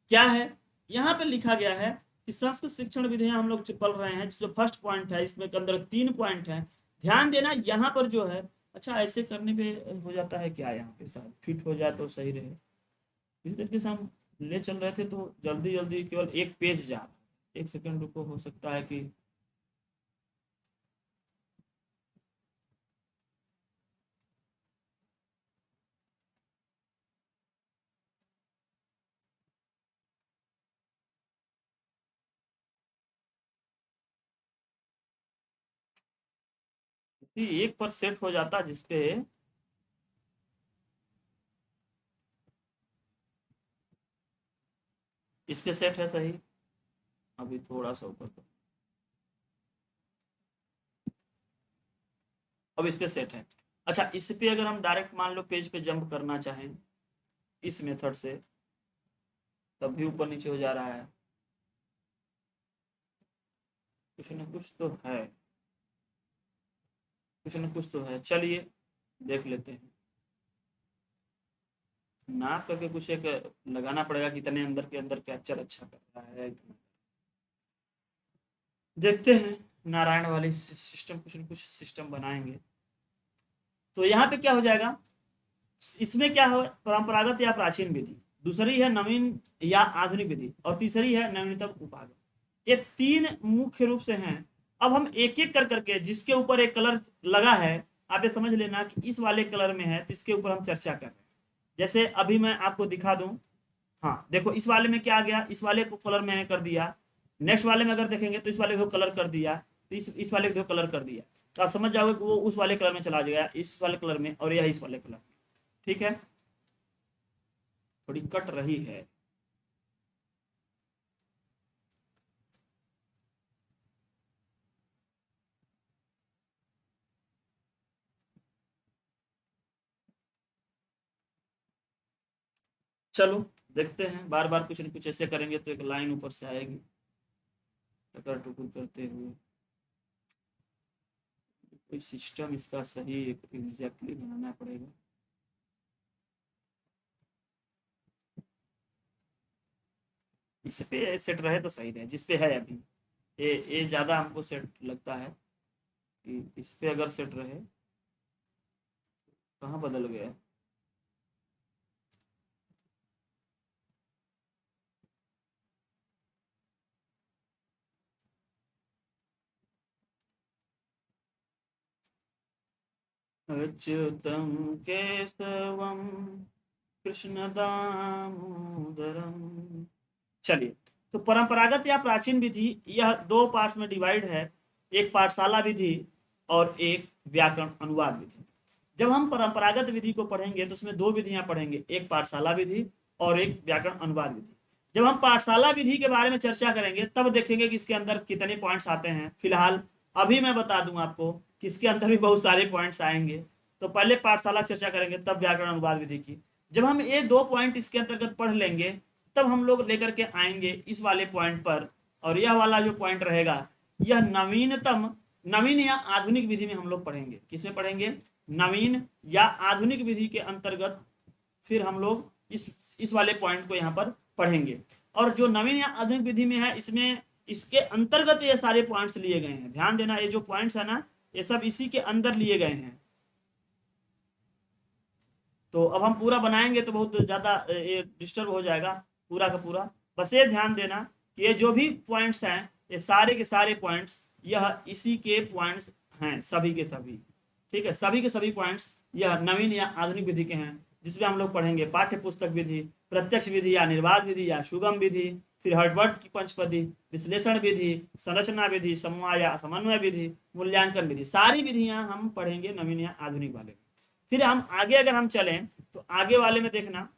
क्या है। यहाँ पे लिखा गया है कि संस्कृत शिक्षण विधियां हम लोग पढ़ रहे हैं, जिसमें फर्स्ट पॉइंट है, इसमें के अंदर 3 पॉइंट है। ध्यान देना यहाँ पर जो है, अच्छा ऐसे करने पे हो जाता है क्या, यहाँ पे साथ फिट हो जाए तो सही रहे। इस तरीके से हम ले चल रहे थे तो जल्दी जल्दी केवल एक पेज जा रहा है। एक सेकंड रुको, हो सकता है कि किसी एक पर सेट हो जाता जिसपे इस पे सेट है सही। अभी थोड़ा सा ऊपर पर, अब इस पे सेट है। अच्छा इस पे अगर हम डायरेक्ट मान लो पेज पे जंप करना चाहें इस मेथड से, तब भी ऊपर नीचे हो जा रहा है, कुछ ना कुछ तो है। कुछ न कुछ तो है, चलिए देख लेते हैं। नाप करके कुछ एक लगाना पड़ेगा, कितने अंदर के अंदर कैप्चर अच्छा कर रहा है। देखते हैं, नारायण वाली सिस्टम, कुछ न कुछ सिस्टम बनाएंगे। तो यहाँ पे क्या हो जाएगा, इसमें क्या है, परंपरागत या प्राचीन विधि, दूसरी है नवीन या आधुनिक विधि, और तीसरी है नवीनतम उपागम। ये तीन मुख्य रूप से हैं। अब हम एक एक कर करके, जिसके ऊपर एक कलर लगा है, आप ये समझ लेना कि इस वाले कलर में है, तो इसके ऊपर हम चर्चा कर रहे हैं। जैसे अभी मैं आपको दिखा दूं, हाँ देखो इस वाले में क्या आ गया, इस वाले को कलर मैंने कर दिया। नेक्स्ट वाले में अगर देखेंगे तो इस वाले को कलर कर दिया, तो इस वाले को कलर कर दिया, तो आप समझ जाओगे कि वो उस वाले कलर में चला जाएगा, इस वाले कलर में, और यह इस वाले कलर में। ठीक है, थोड़ी कट रही है। चलो देखते हैं, बार बार कुछ न कुछ ऐसे करेंगे तो एक लाइन ऊपर से आएगी, टकर टुकुर करते हुए। कोई सिस्टम इसका सही एग्जैक्टली बनाना पड़ेगा। इस पे सेट रहे तो सही रहे, जिस पे है अभी, ये ज्यादा हमको सेट लगता है कि इस पे अगर सेट रहे। कहाँ बदल गया, अच्युतम केशवम कृष्ण दामोदरम। चलिए, तो परंपरागत या प्राचीन विधि यह दो पार्ट्स में डिवाइड है, एक पाठशाला विधि और एक व्याकरण अनुवाद विधि। जब हम परंपरागत विधि को पढ़ेंगे तो उसमें दो विधियां पढ़ेंगे, एक पाठशाला विधि और एक व्याकरण अनुवाद विधि। जब हम पाठशाला विधि के बारे में चर्चा करेंगे तब देखेंगे कि इसके अंदर कितने पॉइंट्स आते हैं। फिलहाल अभी मैं बता दूं आपको कि इसके अंदर भी बहुत सारे पॉइंट्स आएंगे। तो पहले पाठशाला चर्चा करेंगे, तब व्याकरण अनुवाद विधि की। जब हम ये दो पॉइंट इसके अंतर्गत पढ़ लेंगे, तब हम लोग लेकर के आएंगे इस वाले पॉइंट पर, और यह वाला जो पॉइंट रहेगा, यह नवीनतम, नवीन या आधुनिक विधि में हम लोग पढ़ेंगे। किसमें पढ़ेंगे, नवीन या आधुनिक विधि के अंतर्गत फिर हम लोग इस वाले पॉइंट को यहाँ पर पढ़ेंगे। और जो नवीन या आधुनिक विधि में है, इसमें इसके अंतर्गत ये सारे पॉइंट्स लिए गए हैं। ध्यान देना, ये जो पॉइंट्स है ना, ये सब इसी के अंदर लिए गए हैं। तो अब हम पूरा बनाएंगे तो बहुत ज्यादा ये डिस्टर्ब हो जाएगा पूरा का पूरा। बस ये ध्यान देना कि ये जो भी पॉइंट्स हैं, ये सारे के सारे पॉइंट्स यह इसी के पॉइंट्स हैं, सभी के सभी। ठीक है, सभी के सभी पॉइंट्स यह नवीन या आधुनिक विधि के हैं, जिसमें हम लोग पढ़ेंगे पाठ्य पुस्तक विधि, प्रत्यक्ष विधि या निर्वाध विधि या सुगम विधि, फिर हर्टबर्ट की पंचपदी, विश्लेषण विधि, संरचना विधि, समवाय या समन्वय विधि, मूल्यांकन विधि। सारी विधियां हम पढ़ेंगे नवीन या आधुनिक वाले। फिर हम आगे अगर हम चलें तो आगे वाले में देखना,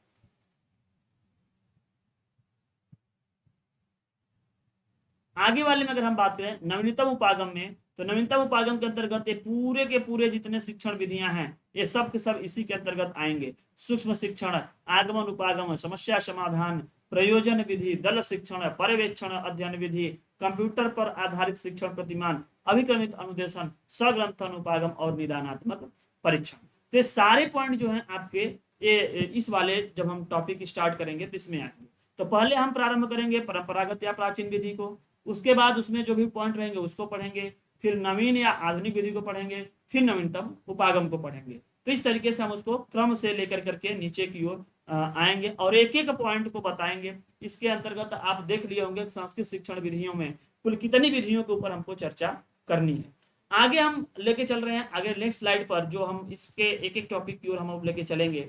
आगे वाले में अगर हम बात करें नवीनतम उपागम में, तो नवीनतम उपागम के अंतर्गत ये पूरे के पूरे जितने शिक्षण विधियां हैं, ये सब के सब इसी के अंतर्गत आएंगे। सूक्ष्म शिक्षण, आगमन उपागम, समस्या समाधान, प्रयोजन विधि, दल शिक्षण, पर्यवेक्षण अध्ययन विधि, कंप्यूटर पर आधारित शिक्षण प्रतिमान, अभिक्रमित अनुदेशन, सग्रंथन उपागम और निदानात्मक परीक्षण। तो ये सारे पॉइंट जो है आपके ये इस वाले जब हम टॉपिक स्टार्ट करेंगे तो इसमें आएंगे। तो पहले हम प्रारंभ करेंगे परंपरागत या प्राचीन विधि को, उसके बाद उसमें जो भी पॉइंट रहेंगे उसको पढ़ेंगे, फिर नवीन या आधुनिक विधि को पढ़ेंगे, फिर नवीनतम उपागम को पढ़ेंगे। तो इस तरीके से हम उसको क्रम से लेकर करके नीचे की ओर आएंगे और एक एक पॉइंट को बताएंगे। इसके अंतर्गत आप देख लिए होंगे संस्कृत शिक्षण विधियों में कुल कितनी विधियों के ऊपर हमको चर्चा करनी है। आगे हम लेके चल रहे हैं, आगे नेक्स्ट स्लाइड पर जो हम इसके एक एक टॉपिक की ओर हम लेके चलेंगे।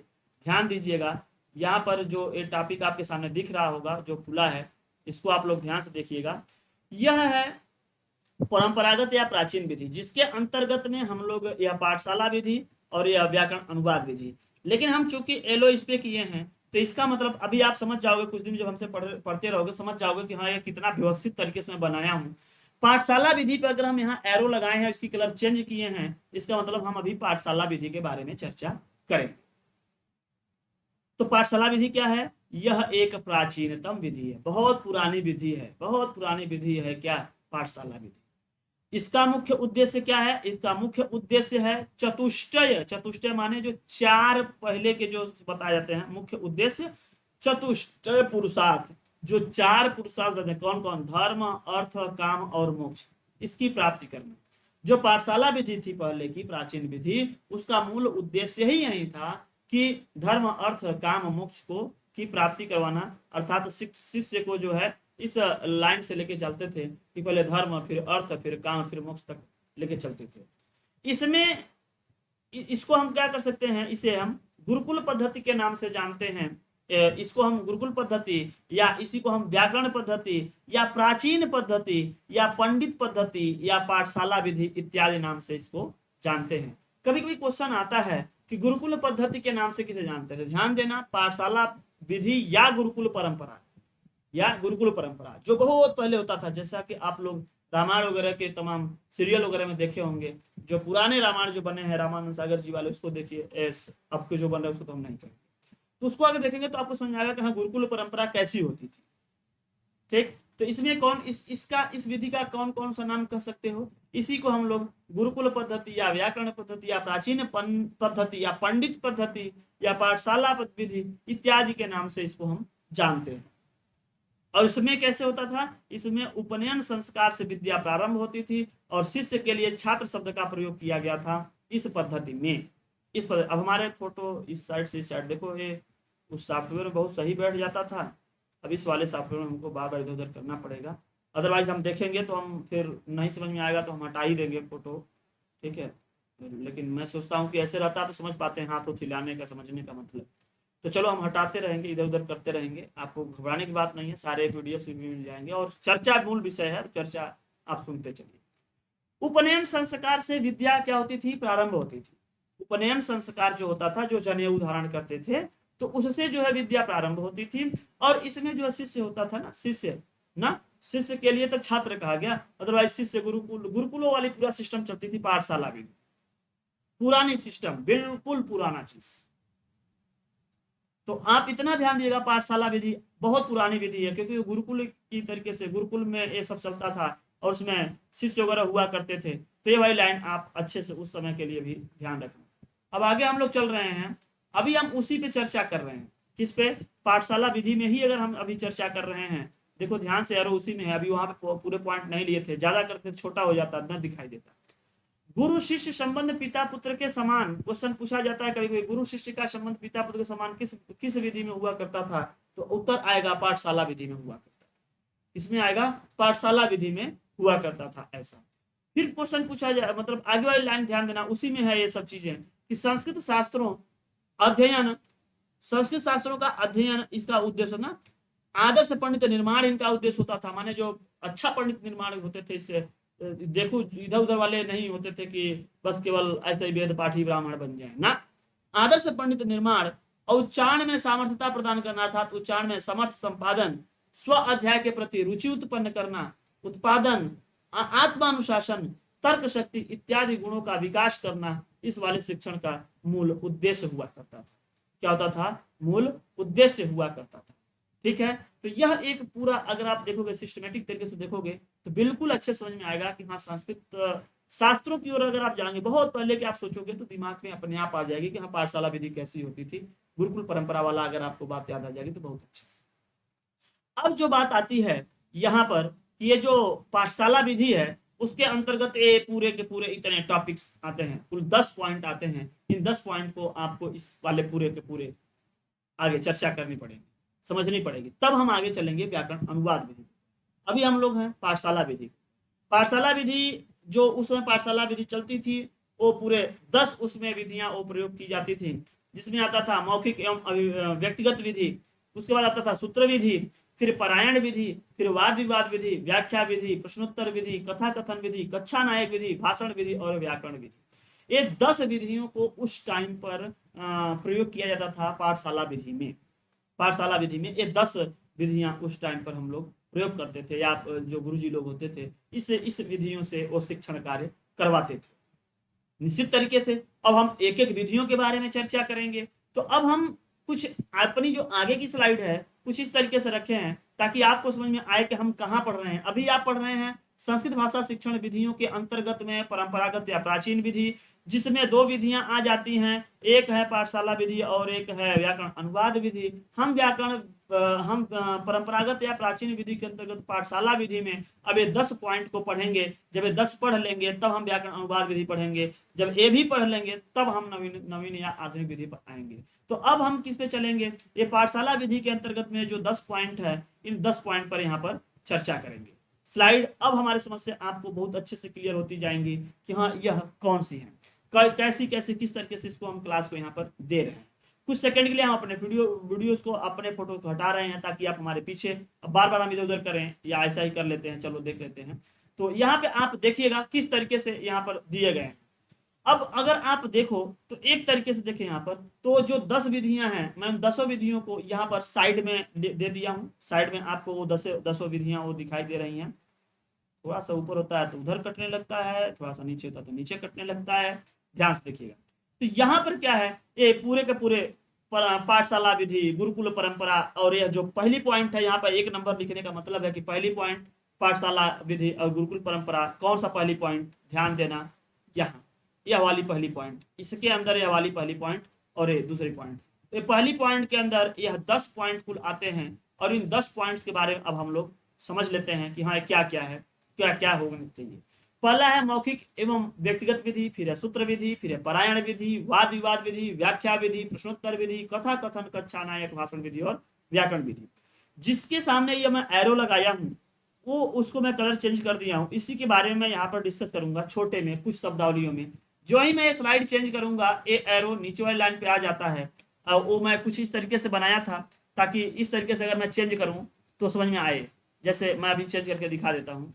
ध्यान दीजिएगा, यहाँ पर जो ये टॉपिक आपके सामने दिख रहा होगा जो खुला है, इसको आप लोग ध्यान से देखिएगा। यह है परंपरागत या प्राचीन विधि, जिसके अंतर्गत में हम लोग यह पाठशाला विधि और यह व्याकरण अनुवाद विधि। लेकिन हम चूंकि एलो इस पे किए हैं, तो इसका मतलब अभी आप समझ जाओगे, कुछ दिन जब हमसे पढ़ते रहोगे समझ जाओगे कि हाँ ये कितना व्यवस्थित तरीके से मैं बनाया हूँ। पाठशाला विधि पर अगर हम यहाँ एरो लगाए हैं, इसकी कलर चेंज किए हैं, इसका मतलब हम अभी पाठशाला विधि के बारे में चर्चा करें। तो पाठशाला विधि क्या है, यह एक प्राचीनतम विधि है, बहुत पुरानी विधि है, बहुत पुरानी विधि है क्या, पाठशाला विधि। इसका मुख्य उद्देश्य क्या है? इसका मुख्य उद्देश्य है चतुष्टय। चतुष्टय माने जो चार पहले के जो बताए जाते हैं मुख्य उद्देश्य, चतुष्टय पुरुषार्थ। जो चार पुरुषार्थ होते हैं, कौन कौन? धर्म, अर्थ, काम और मोक्ष, इसकी प्राप्ति करना। जो पाठशाला विधि थी पहले की प्राचीन विधि, उसका मूल उद्देश्य ही यही था कि धर्म, अर्थ, काम, मोक्ष को की प्राप्ति करवाना। अर्थात शिष्य को जो है इस लाइन से लेके चलते थे कि पहले धर्म, फिर अर्थ, फिर काम, फिर मोक्ष तक लेके चलते थे। इसमें इसको हम क्या कर सकते हैं? इसे हम गुरुकुल पद्धति के नाम से जानते हैं। इसको हम गुरुकुल पद्धति, या इसी को हम व्याकरण पद्धति, या प्राचीन पद्धति, या पंडित पद्धति, या पाठशाला विधि इत्यादि नाम से इसको जानते हैं। कभी कभी क्वेश्चन आता है कि गुरुकुल पद्धति के नाम से किसे जानते थे? ध्यान देना, पाठशाला विधि या गुरुकुल परंपरा, या गुरुकुल परंपरा जो बहुत पहले होता था, जैसा कि आप लोग रामायण वगैरह के तमाम सीरियल वगैरह में देखे होंगे। जो पुराने रामायण जो बने हैं रामानंद सागर जी वाले, उसको देखिए, अब के जो बन रहे हैं उसको तो हम नहीं करेंगे, तो उसको आगे देखेंगे तो आपको समझ आएगा कि हाँ गुरुकुल परंपरा कैसी होती थी। ठीक, तो इसमें कौन इस विधि का कौन कौन सा नाम कह सकते हो? इसी को हम लोग गुरुकुल पद्धति, या व्याकरण पद्धति, या प्राचीन पद्धति, या पंडित पद्धति, या पाठशाला विधि इत्यादि के नाम से इसको हम जानते हैं। और इसमें कैसे होता था? इसमें उपनयन संस्कार से विद्या प्रारंभ होती थी, और शिष्य के लिए छात्र शब्द का प्रयोग किया गया था इस पद्धति में। अब हमारे फोटो इस साइड से इस साइड देखो, ये उस सॉफ्टवेयर में बहुत सही बैठ जाता था, अब इस वाले सॉफ्टवेयर में हमको बार बार इधर उधर करना पड़ेगा। अदरवाइज हम देखेंगे तो हम फिर नहीं समझ में आएगा तो हम हटा ही देंगे फोटो। ठीक है, लेकिन मैं सोचता हूँ कि ऐसे रहता तो समझ पाते हैं, हाथ हिलाने का समझने का मतलब। तो चलो हम हटाते रहेंगे, इधर उधर करते रहेंगे, आपको घबराने की बात नहीं है, सारे पीडीएफ भी मिल जाएंगे, और चर्चा मूल विषय है, चर्चा आप सुनते चलिए। उपनयन संस्कार से विद्या क्या होती थी? प्रारंभ होती थी। उपनयन संस्कार जो होता था, जो जनेऊ धारण करते थे, तो उससे जो है विद्या प्रारंभ होती थी। और इसमें जो शिष्य होता था ना, शिष्य के लिए तो छात्र कहा गया, अदरवाइज शिष्य गुरुकुलों वाली पूरा सिस्टम चलती थी, पाठशाला विधि पुरानी सिस्टम, बिल्कुल पुराना चीज। तो आप इतना ध्यान दिएगा, पाठशाला विधि बहुत पुरानी विधि है, क्योंकि गुरुकुल की तरीके से गुरुकुल में ये सब चलता था, और उसमें शिष्य वगैरह हुआ करते थे। तो ये वाली लाइन आप अच्छे से उस समय के लिए भी ध्यान रखना। अब आगे हम लोग चल रहे हैं, अभी हम उसी पे चर्चा कर रहे हैं। किस पे? पाठशाला विधि में ही अगर हम अभी चर्चा कर रहे हैं, देखो ध्यान से यारो, उसी में है। अभी वहां पे पूरे पॉइंट नहीं लिए थे, ज्यादा करते छोटा हो जाता, न दिखाई देता। गुरु शिष्य संबंध पिता पुत्र के समान, क्वेश्चन पूछा जाता है कभी कभी, गुरु शिष्य का संबंध पिता पुत्र के समान किस विधि में हुआ करता था? तो उत्तर आएगा पाठशाला विधि में हुआ करता था। इसमें आएगा पाठशाला विधि में हुआ करता था ऐसा। फिर क्वेश्चन पूछा जाए, मतलब आगे वाली लाइन ध्यान देना, उसी में है ये सब चीजें, कि संस्कृत शास्त्रों अध्ययन, संस्कृत शास्त्रों का अध्ययन इसका उद्देश्य ना, आदर्श पंडित निर्माण इनका उद्देश्य होता था। माने जो अच्छा पंडित निर्माण होते थे, इससे देखो इधर उधर वाले नहीं होते थे कि बस केवल ऐसे ही वेद पाठी ब्राह्मण बन जाए ना। आदर्श पंडित निर्माण और उच्चारण में सामर्थ्यता प्रदान करना, अर्थात उच्चारण में समर्थ संपादन, स्व अध्याय के प्रति रुचि उत्पन्न करना, उत्पादन, आत्मानुशासन, तर्क शक्ति इत्यादि गुणों का विकास करना, इस वाले शिक्षण का मूल उद्देश्य हुआ करता था। क्या होता था? मूल उद्देश्य हुआ करता था। ठीक है, तो यह एक पूरा अगर आप देखोगे, सिस्टमेटिक तरीके से देखोगे, तो बिल्कुल अच्छे समझ में आएगा कि हाँ संस्कृत शास्त्रों की ओर अगर आप जाएंगे, बहुत पहले के आप सोचोगे तो दिमाग में अपने आप आ जाएगी कि हाँ पाठशाला विधि कैसी होती थी, गुरुकुल परंपरा वाला अगर आपको बात याद आ जाएगी तो बहुत अच्छा। अब जो बात आती है यहाँ पर, ये जो पाठशाला विधि है उसके अंतर्गत ये पूरे के पूरे इतने टॉपिक्स आते हैं, कुल 10 पॉइंट आते हैं। इन 10 पॉइंट को आपको इस वाले पूरे के पूरे आगे चर्चा करनी पड़ेगी, समझनी पड़ेगी, तब हम आगे चलेंगे व्याकरण अनुवाद विधि। अभी हम लोग हैं पाठशाला विधि। पाठशाला विधि जो उसमें पाठशाला विधि चलती थी, वो पूरे 10 उसमें विधियां वो प्रयोग की जाती थी, जिसमें आता था मौखिक एवं व्यक्तिगत विधि, उसके बाद आता था सूत्र विधि, फिर पारायण विधि, फिर वाद विवाद विधि, व्याख्या विधि, प्रश्नोत्तर विधि, कथा कथन विधि, कक्षा नायक विधि, भाषण विधि और व्याकरण विधि। ये 10 विधियों को उस टाइम पर प्रयोग किया जाता था पाठशाला विधि में। पाठशाला विधि में ये 10 विधियां उस टाइम पर हम लोग प्रयोग करते थे, या जो गुरुजी लोग होते थे इस विधियों से वो शिक्षण कार्य करवाते थे निश्चित तरीके से। अब हम एक एक विधियों के बारे में चर्चा करेंगे। तो अब हम कुछ अपनी जो आगे की स्लाइड है कुछ इस तरीके से रखे हैं ताकि आपको समझ में आए कि हम कहाँ पढ़ रहे हैं। अभी आप पढ़ रहे हैं संस्कृत भाषा शिक्षण विधियों के अंतर्गत में परंपरागत या प्राचीन विधि, जिसमें 2 विधियां आ जाती हैं, एक है पाठशाला विधि और एक है व्याकरण अनुवाद विधि। हम परंपरागत या प्राचीन विधि के अंतर्गत पाठशाला विधि में अब ये 10 पॉइंट को पढ़ेंगे। जब ये 10 पढ़ लेंगे तब हम व्याकरण अनुवाद विधि पढ़ेंगे। जब ये भी पढ़ लेंगे तब हम नवीन या आधुनिक विधि पर आएंगे। तो अब हम किस पे चलेंगे, ये पाठशाला विधि के अंतर्गत में जो 10 पॉइंट है, इन 10 पॉइंट पर यहाँ पर चर्चा करेंगे। स्लाइड अब हमारे समझ से आपको बहुत अच्छे से क्लियर होती जाएंगी कि हाँ यह कौन सी है, कैसी कैसे किस तरीके से इसको हम क्लास को यहाँ पर दे रहे हैं। कुछ सेकंड के लिए हम अपने वीडियोस को अपने फोटो को हटा रहे हैं ताकि आप हमारे पीछे बार बार हम इधर उधर करें या ऐसा ही कर लेते हैं। चलो देख लेते हैं। तो यहाँ पे आप देखिएगा किस तरीके से यहाँ पर दिए गए हैं। अब अगर आप देखो तो एक तरीके से देखें यहाँ पर, तो जो 10 विधियां हैं, मैं उन 10 विधियों को यहाँ पर साइड में दे दिया हूँ। साइड में आपको वो 10 विधियां वो दिखाई दे रही हैं। थोड़ा सा ऊपर होता है तो उधर कटने लगता है, थोड़ा सा नीचे होता है तो नीचे कटने लगता है। ध्यान से देखिएगा। तो यहाँ पर क्या है, ये पूरे के पूरे पाठशाला विधि, गुरुकुल परंपरा, और यह जो पहली पॉइंट है यहाँ पर 1 नंबर लिखने का मतलब है कि पहली पॉइंट पाठशाला विधि और गुरुकुल परंपरा। कौन सा पहली पॉइंट, ध्यान देना, यहाँ यह वाली पहली पॉइंट, इसके अंदर यह वाली पहली पॉइंट और ये दूसरी पॉइंट। तो पहली पॉइंट के अंदर यह 10 पॉइंट कुल आते हैं और इन 10 पॉइंट्स के बारे में अब हम लोग समझ लेते हैं कि हाँ क्या क्या है, क्या क्या होना चाहिए। पहला है मौखिक एवं व्यक्तिगत विधि, फिर है सूत्र विधि, फिर है पारायण विधि, वाद विवाद विधि, व्याख्या विधि, प्रश्नोत्तर विधि, कथा कथन, कक्षा नायक, भाषण विधि और व्याकरण विधि। जिसके सामने ये मैं एरो लगाया हूँ वो उसको मैं कलर चेंज कर दिया हूँ। इसी के बारे में मैं यहाँ पर डिस्कस करूंगा छोटे में कुछ शब्दावलियों में। जो ही मैं स्लाइड चेंज करूंगा ये एरो नीचे वाली लाइन पे आ जाता है। वो मैं कुछ इस तरीके से बनाया था ताकि इस तरीके से अगर मैं चेंज करूं तो समझ में आए। जैसे मैं अभी चेंज करके दिखा देता हूं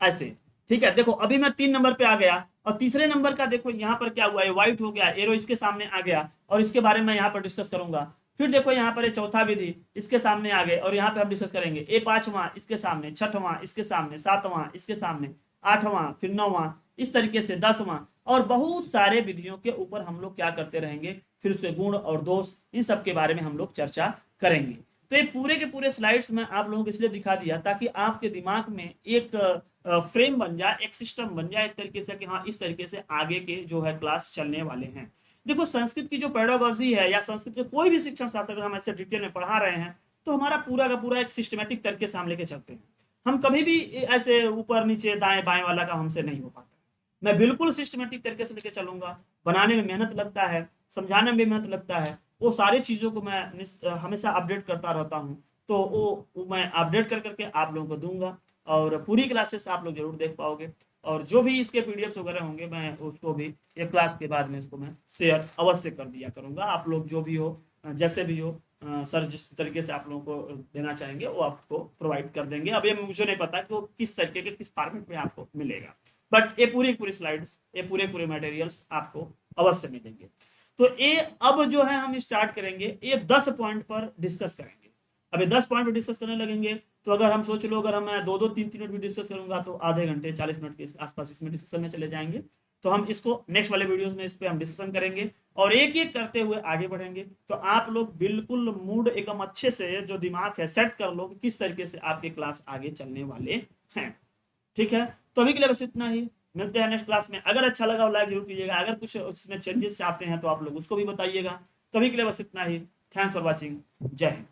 ऐसे, ठीक है। देखो अभी मैं 3 नंबर पे आ गया और तीसरे नंबर का देखो यहाँ पर क्या हुआ, ये व्हाइट हो गया, एरो इसके सामने आ गया और इसके बारे में मैं यहाँ पर डिस्कस करूंगा। फिर देखो यहाँ पर चौथा विधि इसके सामने आ गए और यहाँ पे हम डिस्कस करेंगे। ये 5वां इसके सामने, 6वां इसके सामने, 7वां इसके सामने, 8वां, फिर 9वां, इस तरीके से 10वां, और बहुत सारे विधियों के ऊपर हम लोग क्या करते रहेंगे, फिर उसके गुण और दोष, इन सब के बारे में हम लोग चर्चा करेंगे। तो ये पूरे के पूरे स्लाइड्स में आप लोगों को इसलिए दिखा दिया ताकि आपके दिमाग में एक फ्रेम बन जाए, एक सिस्टम बन जाए एक तरीके से कि हाँ इस तरीके से आगे के जो है क्लास चलने वाले हैं। देखो संस्कृत की जो पेडागोजी है या संस्कृत के कोई भी शिक्षण शास्त्र अगर हम ऐसे डिटेल में पढ़ा रहे हैं तो हमारा पूरा का पूरा एक सिस्टमेटिक तरीके से हम लेके चलते हैं। हम कभी भी ऐसे ऊपर नीचे दाएं बाएं वाला का हमसे नहीं हो पाता। मैं बिल्कुल सिस्टमेटिक तरीके से लेके चलूंगा। बनाने में मेहनत लगता है, समझाने में भी मेहनत लगता है, वो सारी चीज़ों को मैं हमेशा अपडेट करता रहता हूँ। तो वो मैं अपडेट कर करके आप लोगों को दूंगा और पूरी क्लासेस आप लोग जरूर देख पाओगे। और जो भी इसके पीडीएफ्स वगैरह होंगे मैं उसको भी एक क्लास के बाद में उसको मैं शेयर अवश्य कर दिया करूँगा। आप लोग जो भी हो जैसे भी हो सर जिस तरीके से आप लोगों को देना चाहेंगे वो आपको प्रोवाइड कर देंगे। अब ये मुझे नहीं पता कि वो किस तरीके के किस फॉर्मेट में आपको मिलेगा, बट ये पूरी स्लाइड्स, ये पूरे मटेरियल्स आपको अवश्य मिलेंगे। तो ये अब जो है हम स्टार्ट करेंगे, ये 10 पॉइंट पर डिस्कस करेंगे। अब ये 10 पॉइंट पर डिस्कस करने लगेंगे तो अगर हम सोच लो अगर हम 2-3 मिनट भी डिस्कस करूंगा तो आधे घंटे 40 मिनट के आसपास इसमें डिस्कशन में चले जाएंगे। तो हम इसको नेक्स्ट वाले वीडियोस में इस पे हम डिस्कशन करेंगे और एक एक करते हुए आगे बढ़ेंगे। तो आप लोग बिल्कुल मूड एकदम अच्छे से जो दिमाग है सेट कर लो कि किस तरीके से आपके क्लास आगे चलने वाले हैं। ठीक है, तो अभी के लिए बस इतना ही। मिलते हैं नेक्स्ट क्लास में। अगर अच्छा लगा हो लाइक जरूर कीजिएगा, अगर कुछ उसमें चेंजेस चाहते हैं तो आप लोग उसको भी बताइएगा। तो अभी के लिए बस इतना ही। Thanks for watching. जय हिंद।